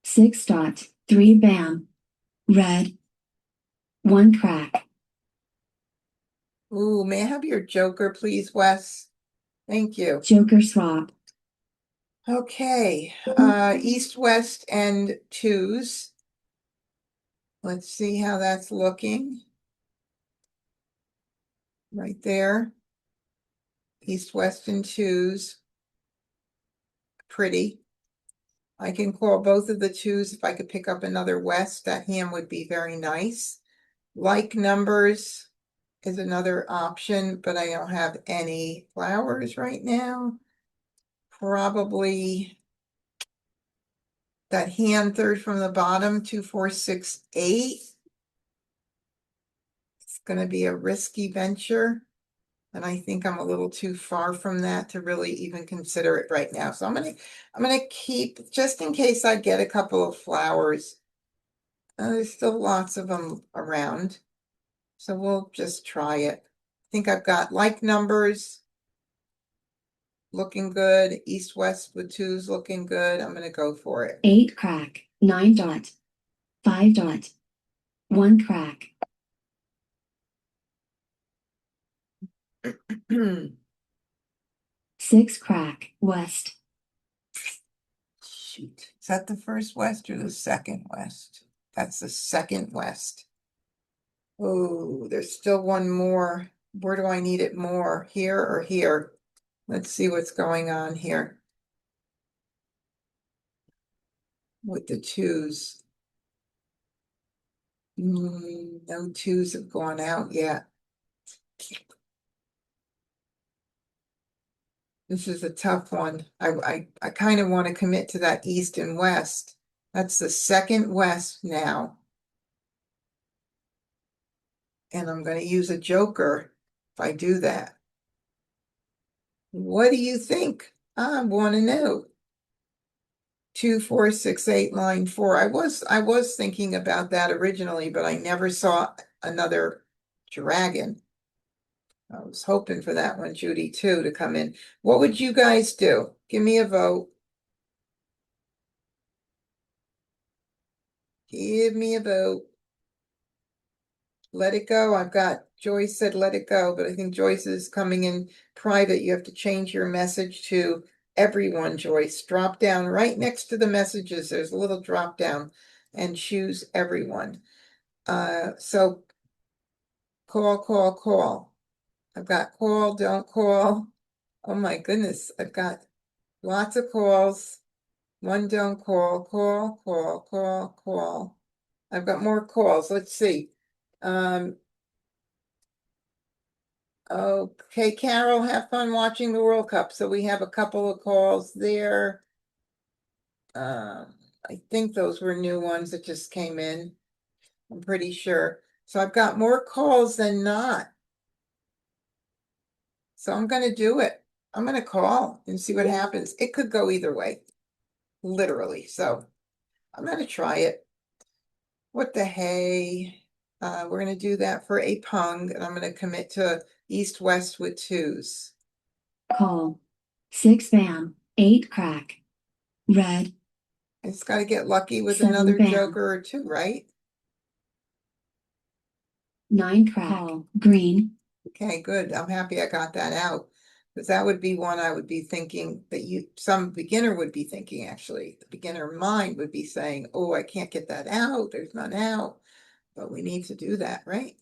6 dot. 3 bam. Red. 1 crack. Ooh, may I have your joker, please, Wes? Thank you. Joker swap. Okay, east, west, and twos. Let's see how that's looking. Right there. East, west, and twos. Pretty. I can call both of the twos. If I could pick up another west, that hand would be very nice. Like numbers is another option, but I don't have any flowers right now. Probably that hand third from the bottom, 2, 4, 6, 8. It's going to be a risky venture. And I think I'm a little too far from that to really even consider it right now. So I'm gonna keep, just in case I get a couple of flowers. There's still lots of them around. So we'll just try it. I think I've got like numbers looking good. East, west with twos looking good. I'm gonna go for it. 8 crack. 9 dot. 5 dot. 1 crack. 6 crack. West. Shoot. Is that the first west or the second west? That's the second west. Oh, there's still one more. Where do I need it more? Here or here? Let's see what's going on here with the twos. No twos have gone out yet. This is a tough one. I kind of want to commit to that east and west. That's the second west now. And I'm going to use a joker if I do that. What do you think? I want to know. 2, 4, 6, 8, line 4. I was thinking about that originally, but I never saw another dragon. I was hoping for that one, Judy, too, to come in. What would you guys do? Give me a vote. Give me a vote. Let it go. I've got Joyce said let it go, but I think Joyce is coming in private. You have to change your message to everyone, Joyce. Drop down right next to the messages. There's a little drop down and choose everyone. So call. I've got call, don't call. Oh my goodness, I've got lots of calls. One don't call. I've got more calls. Let's see. Okay, Carol, have fun watching the World Cup. So we have a couple of calls there. I think those were new ones that just came in. I'm pretty sure. So I've got more calls than not. So I'm going to do it. I'm going to call and see what happens. It could go either way, literally. So I'm going to try it. What the hey? We're going to do that for a pung, and I'm going to commit to east-west with twos. Call. 6 bam. 8 crack. Red. I just got to get lucky with 7 another bam. joker or two, right? 9 crack. Call. Green. Okay, good. I'm happy I got that out. Because that would be one I would be thinking that some beginner would be thinking, actually. The beginner mind would be saying, oh, I can't get that out. There's none out. But we need to do that, right?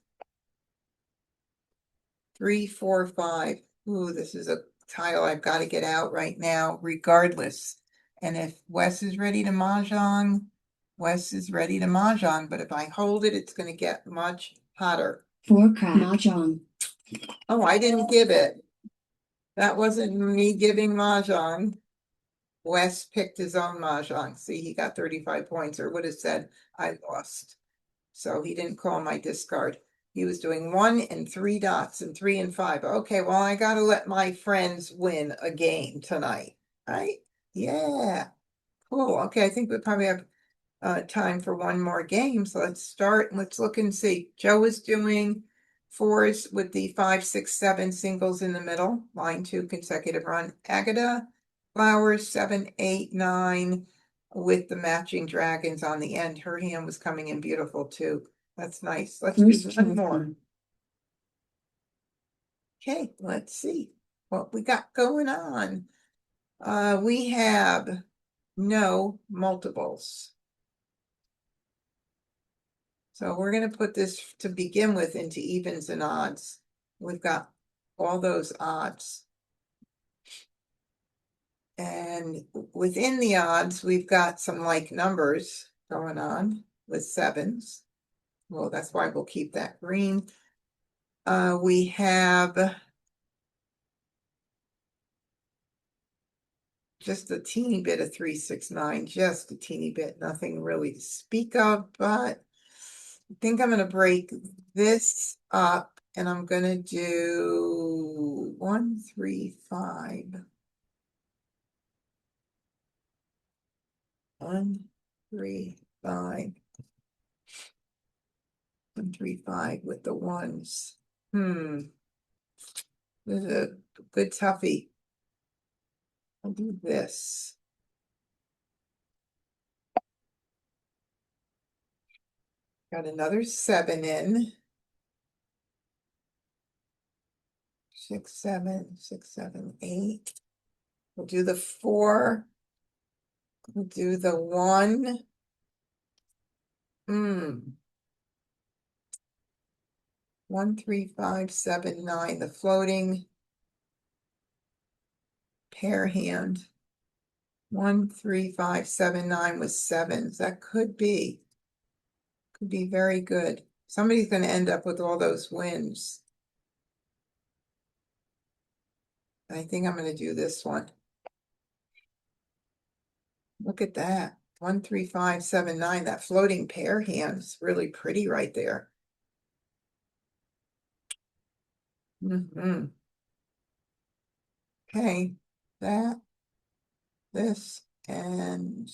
3, 4, 5. Ooh, this is a tile I've got to get out right now, regardless. And if Wes is ready to mahjong, Wes is ready to mahjong. But if I hold it, it's going to get much hotter. 4 crack. Mah Jongg. Oh, I didn't give it. That wasn't me giving mahjong. Wes picked his own mahjong. See, he got 35 points, or would have said I lost. So he didn't call my discard. He was doing 1 and 3 dots and 3 and 5. Okay, well, I gotta let my friends win a game tonight, right? Yeah, cool. Okay, I think we probably have time for one more game. So let's start. Let's look and see. Joe is doing 4s with the 5, 6, 7 singles in the middle. Line 2 consecutive run. Agata, flowers 7, 8, 9 with the matching dragons on the end. Her hand was coming in beautiful too. That's nice. Let's do one more. Okay, let's see what we got going on. We have no multiples. So we're going to put this to begin with into evens and odds. We've got all those odds. And within the odds, we've got some like numbers going on with 7s. Well, that's why we'll keep that green. We have just a teeny bit of 3, 6, 9, just a teeny bit, nothing really to speak of, but I think I'm going to break this up and I'm going to do 1, 3, 5. 1, 3, 5. 1, 3, 5 with the ones. This is a good toughie. I'll do this. Got another 7 in. 6, 7, 6, 7, 8. We'll do the 4. We'll do the 1. 1, 3, 5, 7, 9. The floating pair hand. 1, 3, 5, 7, 9 with 7s. That could be very good. Somebody's going to end up with all those wins. I think I'm going to do this one. Look at that. 1, 3, 5, 7, 9. That floating pair hand's really pretty right there. Okay, this, and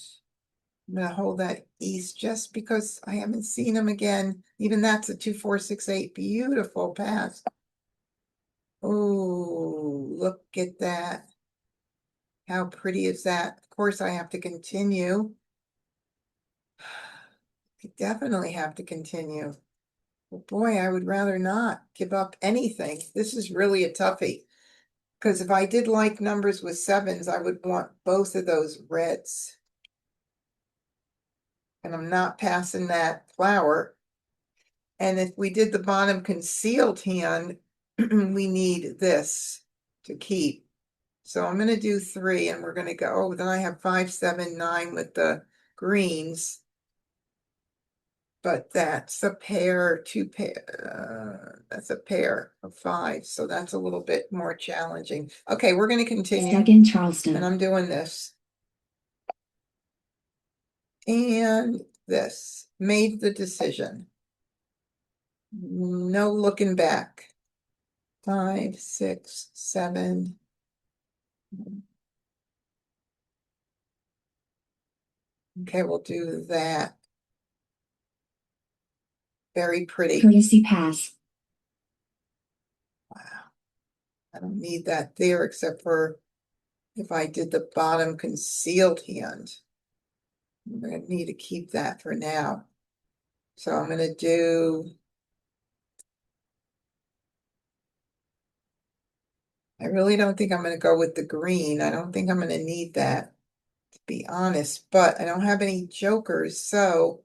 I'm going to hold that east just because I haven't seen him again. Even that's a 2, 4, 6, 8. Beautiful pass. Oh, look at that. How pretty is that? Of course, I have to continue. I definitely have to continue. Well, boy, I would rather not give up anything. This is really a toughie. Because if I did like numbers with 7s, I would want both of those reds. And I'm not passing that flower. And if we did the bottom concealed hand, we need this to keep. So I'm going to do 3 and we're going to go, oh, then I have 5, 7, 9 with the greens. But that's a pair, 2 pair, that's a pair of 5. So that's a little bit more challenging. Okay, we're going to continue. Stuck in Charleston. And I'm doing this. And this. Made the decision. No looking back. 5, 6, 7. Okay, we'll do that. Very pretty. Courtesy pass. Wow. I don't need that there except for if I did the bottom concealed hand. I'm going to need to keep that for now. So I'm going to do, I really don't think I'm going to go with the green. I don't think I'm going to need that, to be honest, but I don't have any jokers, so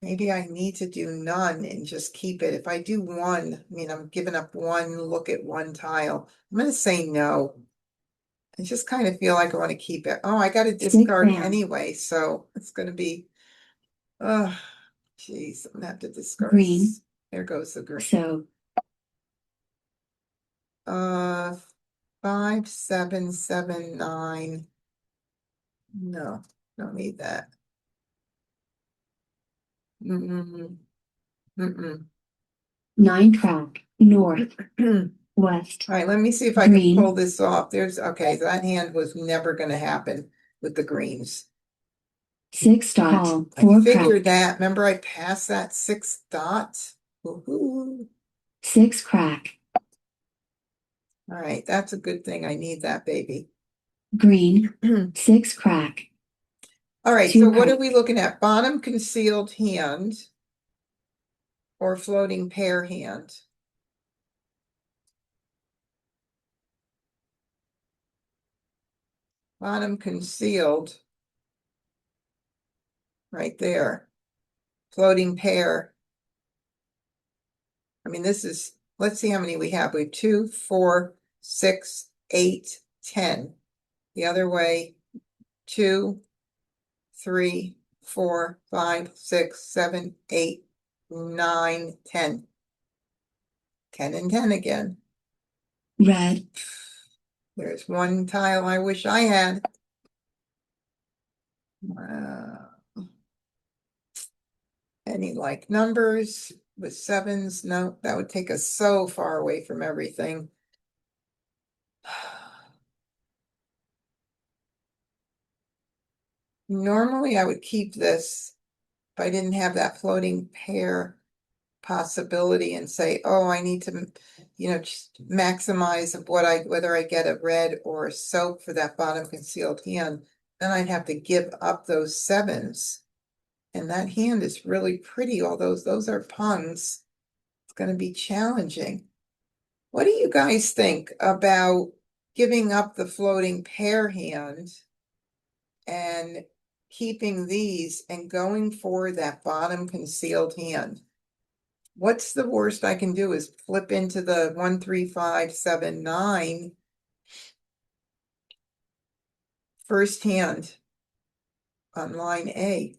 maybe I need to do none and just keep it. If I do 1, I mean, I'm giving up 1 look at 1 tile. I'm going to say no. I just kind of feel like I want to keep it. Oh, I got to discard anyway, so it's going to be, oh, geez, I'm going to have to discard. Green. There goes the green. So 5, 7, 7, 9. No, don't need that. Mm-mm. Mm-mm. 9 track, north, All west, right, let me see if I can green, pull this off. Okay, that hand was never gonna happen with the greens. 6 dot, call, I 4 figured crack, that. Remember I passed that 6 dot? Woohoo. 6 crack, All right, that's a good thing. I need that, baby. green, 6 crack, All right, 2 so what are crack, we looking at? Bottom concealed hand or floating pair hand? Bottom concealed, right there. Floating pair. I mean, this is, let's see how many we have. We have 2, 4, 6, 8, 10. The other way, 2, 3, 4, 5, 6, 7, 8, 9, 10. 10 and 10 again. red, There's one tile I wish I had. Any like numbers with sevens? No, that would take us so far away from everything. Normally I would keep this if I didn't have that floating pair possibility and say, oh, I need to, just maximize of whether I get a red or a soap for that bottom concealed hand, then I'd have to give up those sevens. And that hand is really pretty, although those are pungs. It's going to be challenging. What do you guys think about giving up the floating pair hand and keeping these and going for that bottom concealed hand? What's the worst I can do is flip into the 1, 3, 5, 7, 9 first hand on line A.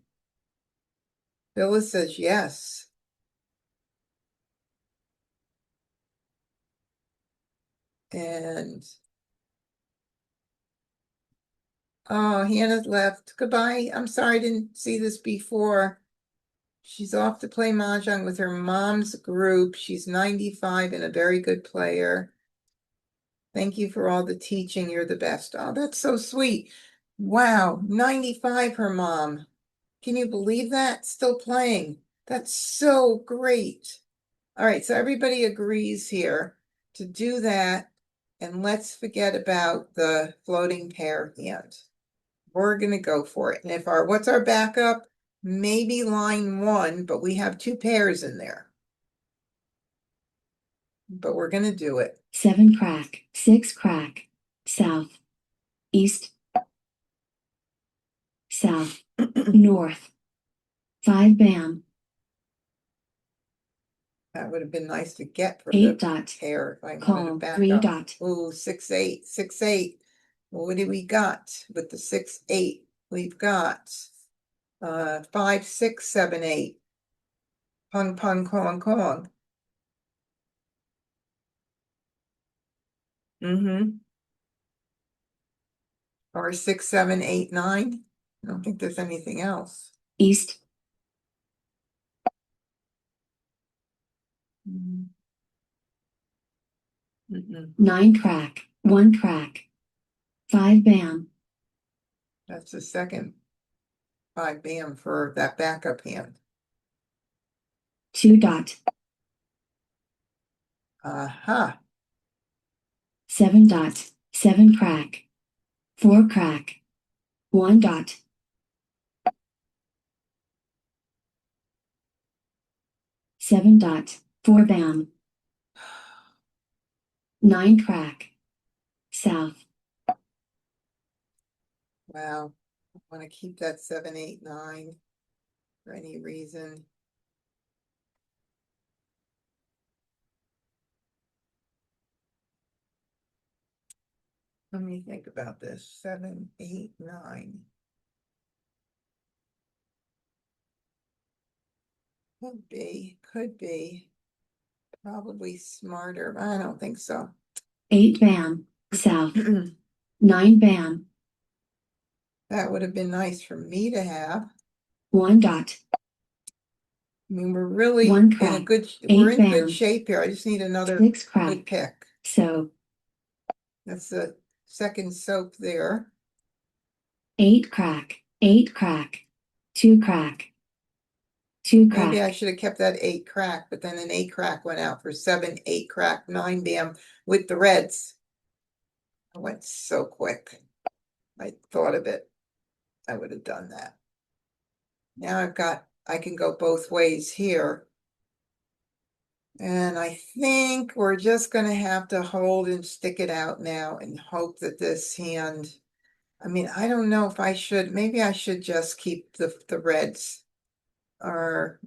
Phyllis says yes. And oh, Hannah left. Goodbye. I'm sorry I didn't see this before. She's off to play Mahjong with her mom's group. She's 95 and a very good player. Thank you for all the teaching. You're the best. Oh, that's so sweet. Wow, 95 her mom. Can you believe that? Still playing. That's so great. All right, so everybody agrees here to do that. And let's forget about the floating pair hand. We're going to go for it. And if what's our backup? Maybe line 1, but we have 2 pairs in there. But we're going to do it. 7 crack, 6 crack, south, east, south, north, 5 bam, That would have been nice to get for 8 the dot, pair if I wanted to call, back 3 up. dot, Ooh, 6, 8, 6, 8. Well, what do we got with the 6, 8? We've got 5, 6, 7, 8. Pong, pong, kong, kong. Or 6, 7, 8, 9. I don't think there's anything else. east, Mm-mm. 9 crack, 1 crack, 5 bam, That's the second 5 bam for that backup hand. 2 dot, Aha. 7 dot, 7 crack, 4 crack, 1 dot, 7 dot, 4 bam, 9 crack, south, Wow. I want to keep that 7, 8, 9 for any reason. Let me think about this. 7, 8, 9. Could be. Probably smarter. I don't think so. 8 bam, south, 9 bam, That would have been nice for me to have. 1 dot, I mean, we're really One in a crack. good, we're 8 in good bam. shape here. I just need another 6 good crack. pick. So That's the second soap there. 8 crack. 8 crack. 2 crack. 2 Maybe I crack. should have kept that 8 crack, but then an 8 crack went out for 7, 8 crack, 9 bam with the reds. I went so quick. I thought of it. I would have done that. Now I can go both ways here. And I think we're just gonna have to hold and stick it out now and hope that this hand, I mean, I don't know if I should, maybe I should just keep the reds. Or,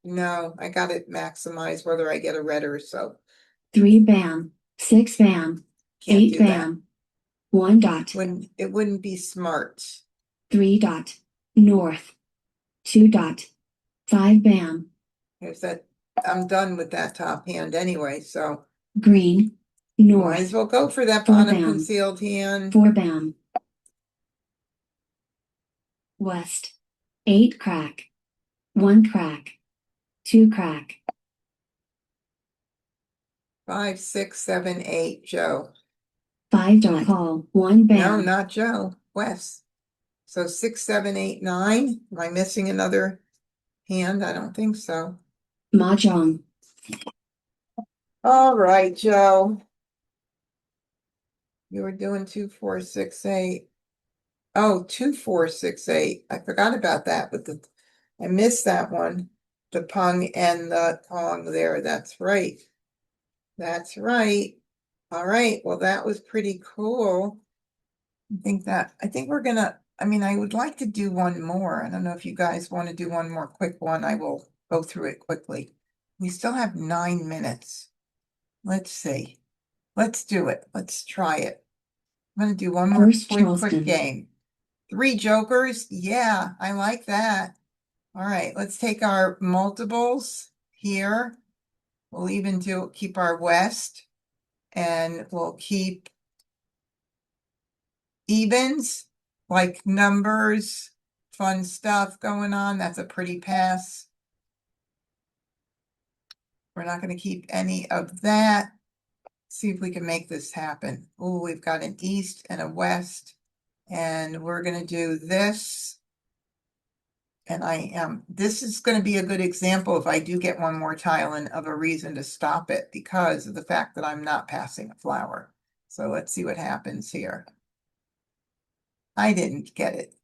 no, I gotta maximize whether I get a red or so. 3 bam. 6 bam. Can't 8 do that. bam. 1 dot. It wouldn't be smart. 3 dot. North. 2 dot. 5 bam. There's that, I'm done with that top hand anyway, so Green. might as North. well go for that 4 bottom bam. concealed hand. 4 bam. West. 8 crack. 1 crack. 2 crack. 5, 6, 7, 8, Joe. 5 dot. Call. 1 No, bam. not Joe, Wes. So 6, 7, 8, 9. Am I missing another hand? I don't think so. Mah Jongg. All right, Joe. You were doing 2, 4, 6, 8. Oh, 2, 4, 6, 8. I forgot about that with I missed that one. The pung and the tong there. That's right. That's right. All right. Well, that was pretty cool. I think we're gonna, I mean, I would like to do one more. I don't know if you guys want to do one more quick one. I will go through it quickly. We still have 9 minutes. Let's see. Let's do it. Let's try it. I'm gonna do one more First quick Charleston. game. 3 jokers. Yeah, I like that. All right, let's take our multiples here. We'll even keep our west, and we'll keep evens, like numbers, fun stuff going on. That's a pretty pass. We're not going to keep any of that. See if we can make this happen. Oh, we've got an east and a west, and we're going to do this. And this is going to be a good example if I do get one more tile in of a reason to stop it because of the fact that I'm not passing a flower. So let's see what happens here. I didn't get it.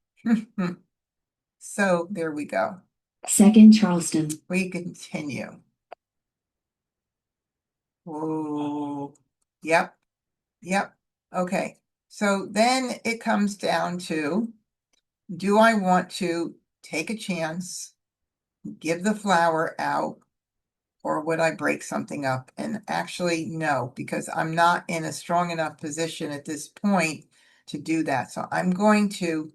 So there we go. Second Charleston. We continue. Oh, yep, yep. Okay. So then it comes down to, do I want to take a chance, give the flower out, or would I break something up? And actually, no, because I'm not in a strong enough position at this point to do that. So I'm going to,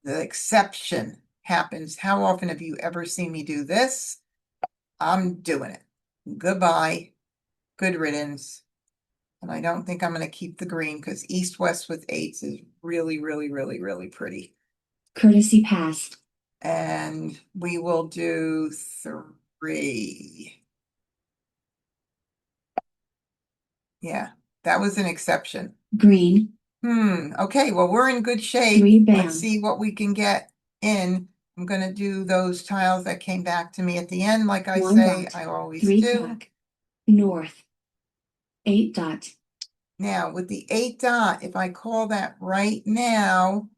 the exception happens. How often have you ever seen me do this? I'm doing it. Goodbye. Good riddance. And I don't think I'm going to keep the green because east-west with 8s is really, really, really, really pretty. Courtesy passed. And we will do 3. Yeah, that was an exception. Green. Okay, well, we're in good shape. 3 bam. Let's see what we can get in. I'm going to do those tiles that came back to me at the end, like I 1 say, dot. I always 3 do. crack. North. 8 dot. Now, with the 8 dot, if I call that right now,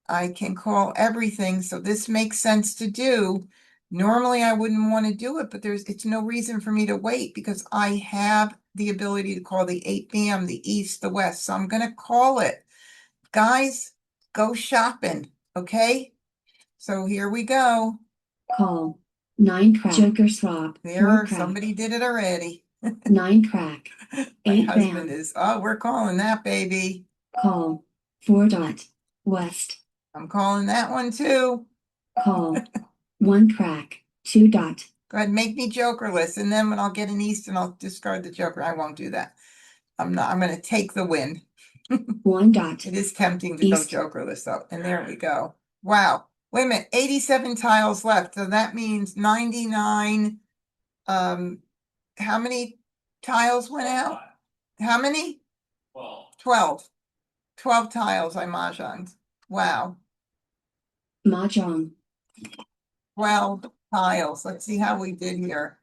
I can call everything, so this makes sense to do. Normally, I wouldn't want to do it, but it's no reason for me to wait because I have the ability to call the 8 bam, the east, the west, so I'm going to call it. Guys, go shopping, okay? So here we go. Call. 9 crack. Joker swap. 4 There, crack. somebody did it already. 9 crack. My 8 husband bam. is, oh, we're calling that, baby. Call. 4 dot. West. I'm calling that one too. Call. 1 crack. 2 dot. Go ahead, make me jokerless, and then when I'll get an east and I'll discard the joker, I won't do that. I'm going to take the win. 1 dot. It is tempting to East. go jokerless though, and there we go. Wow, Wait a minute, 87 tiles left, so that means 99. How many tiles went out? How many? 12. 12 tiles I mahjonged. Wow. Mah Jongg. 12 tiles. Let's see how we did here.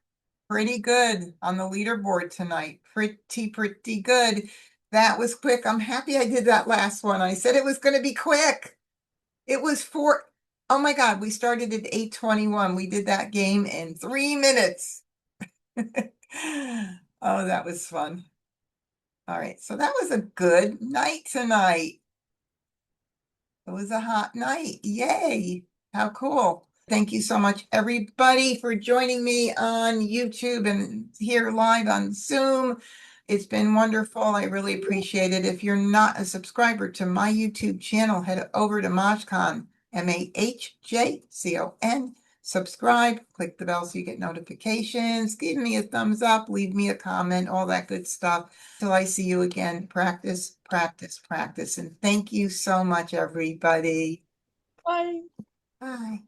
Pretty good on the leaderboard tonight. Pretty good. That was quick. I'm happy I did that last one. I said it was going to be quick. It was four. Oh my God, we started at 8:21. We did that game in 3 minutes. Oh, that was fun. All right, so that was a good night tonight. It was a hot night. Yay. How cool. Thank you so much, everybody, for joining me on YouTube and here live on Zoom. It's been wonderful. I really appreciate it. If you're not a subscriber to my YouTube channel, head over to MahjCon, MahjCon. Subscribe, click the bell so you get notifications. Give me a thumbs up, leave me a comment, all that good stuff. Till I see you again, practice, practice, practice. And thank you so much, everybody. Bye. Bye.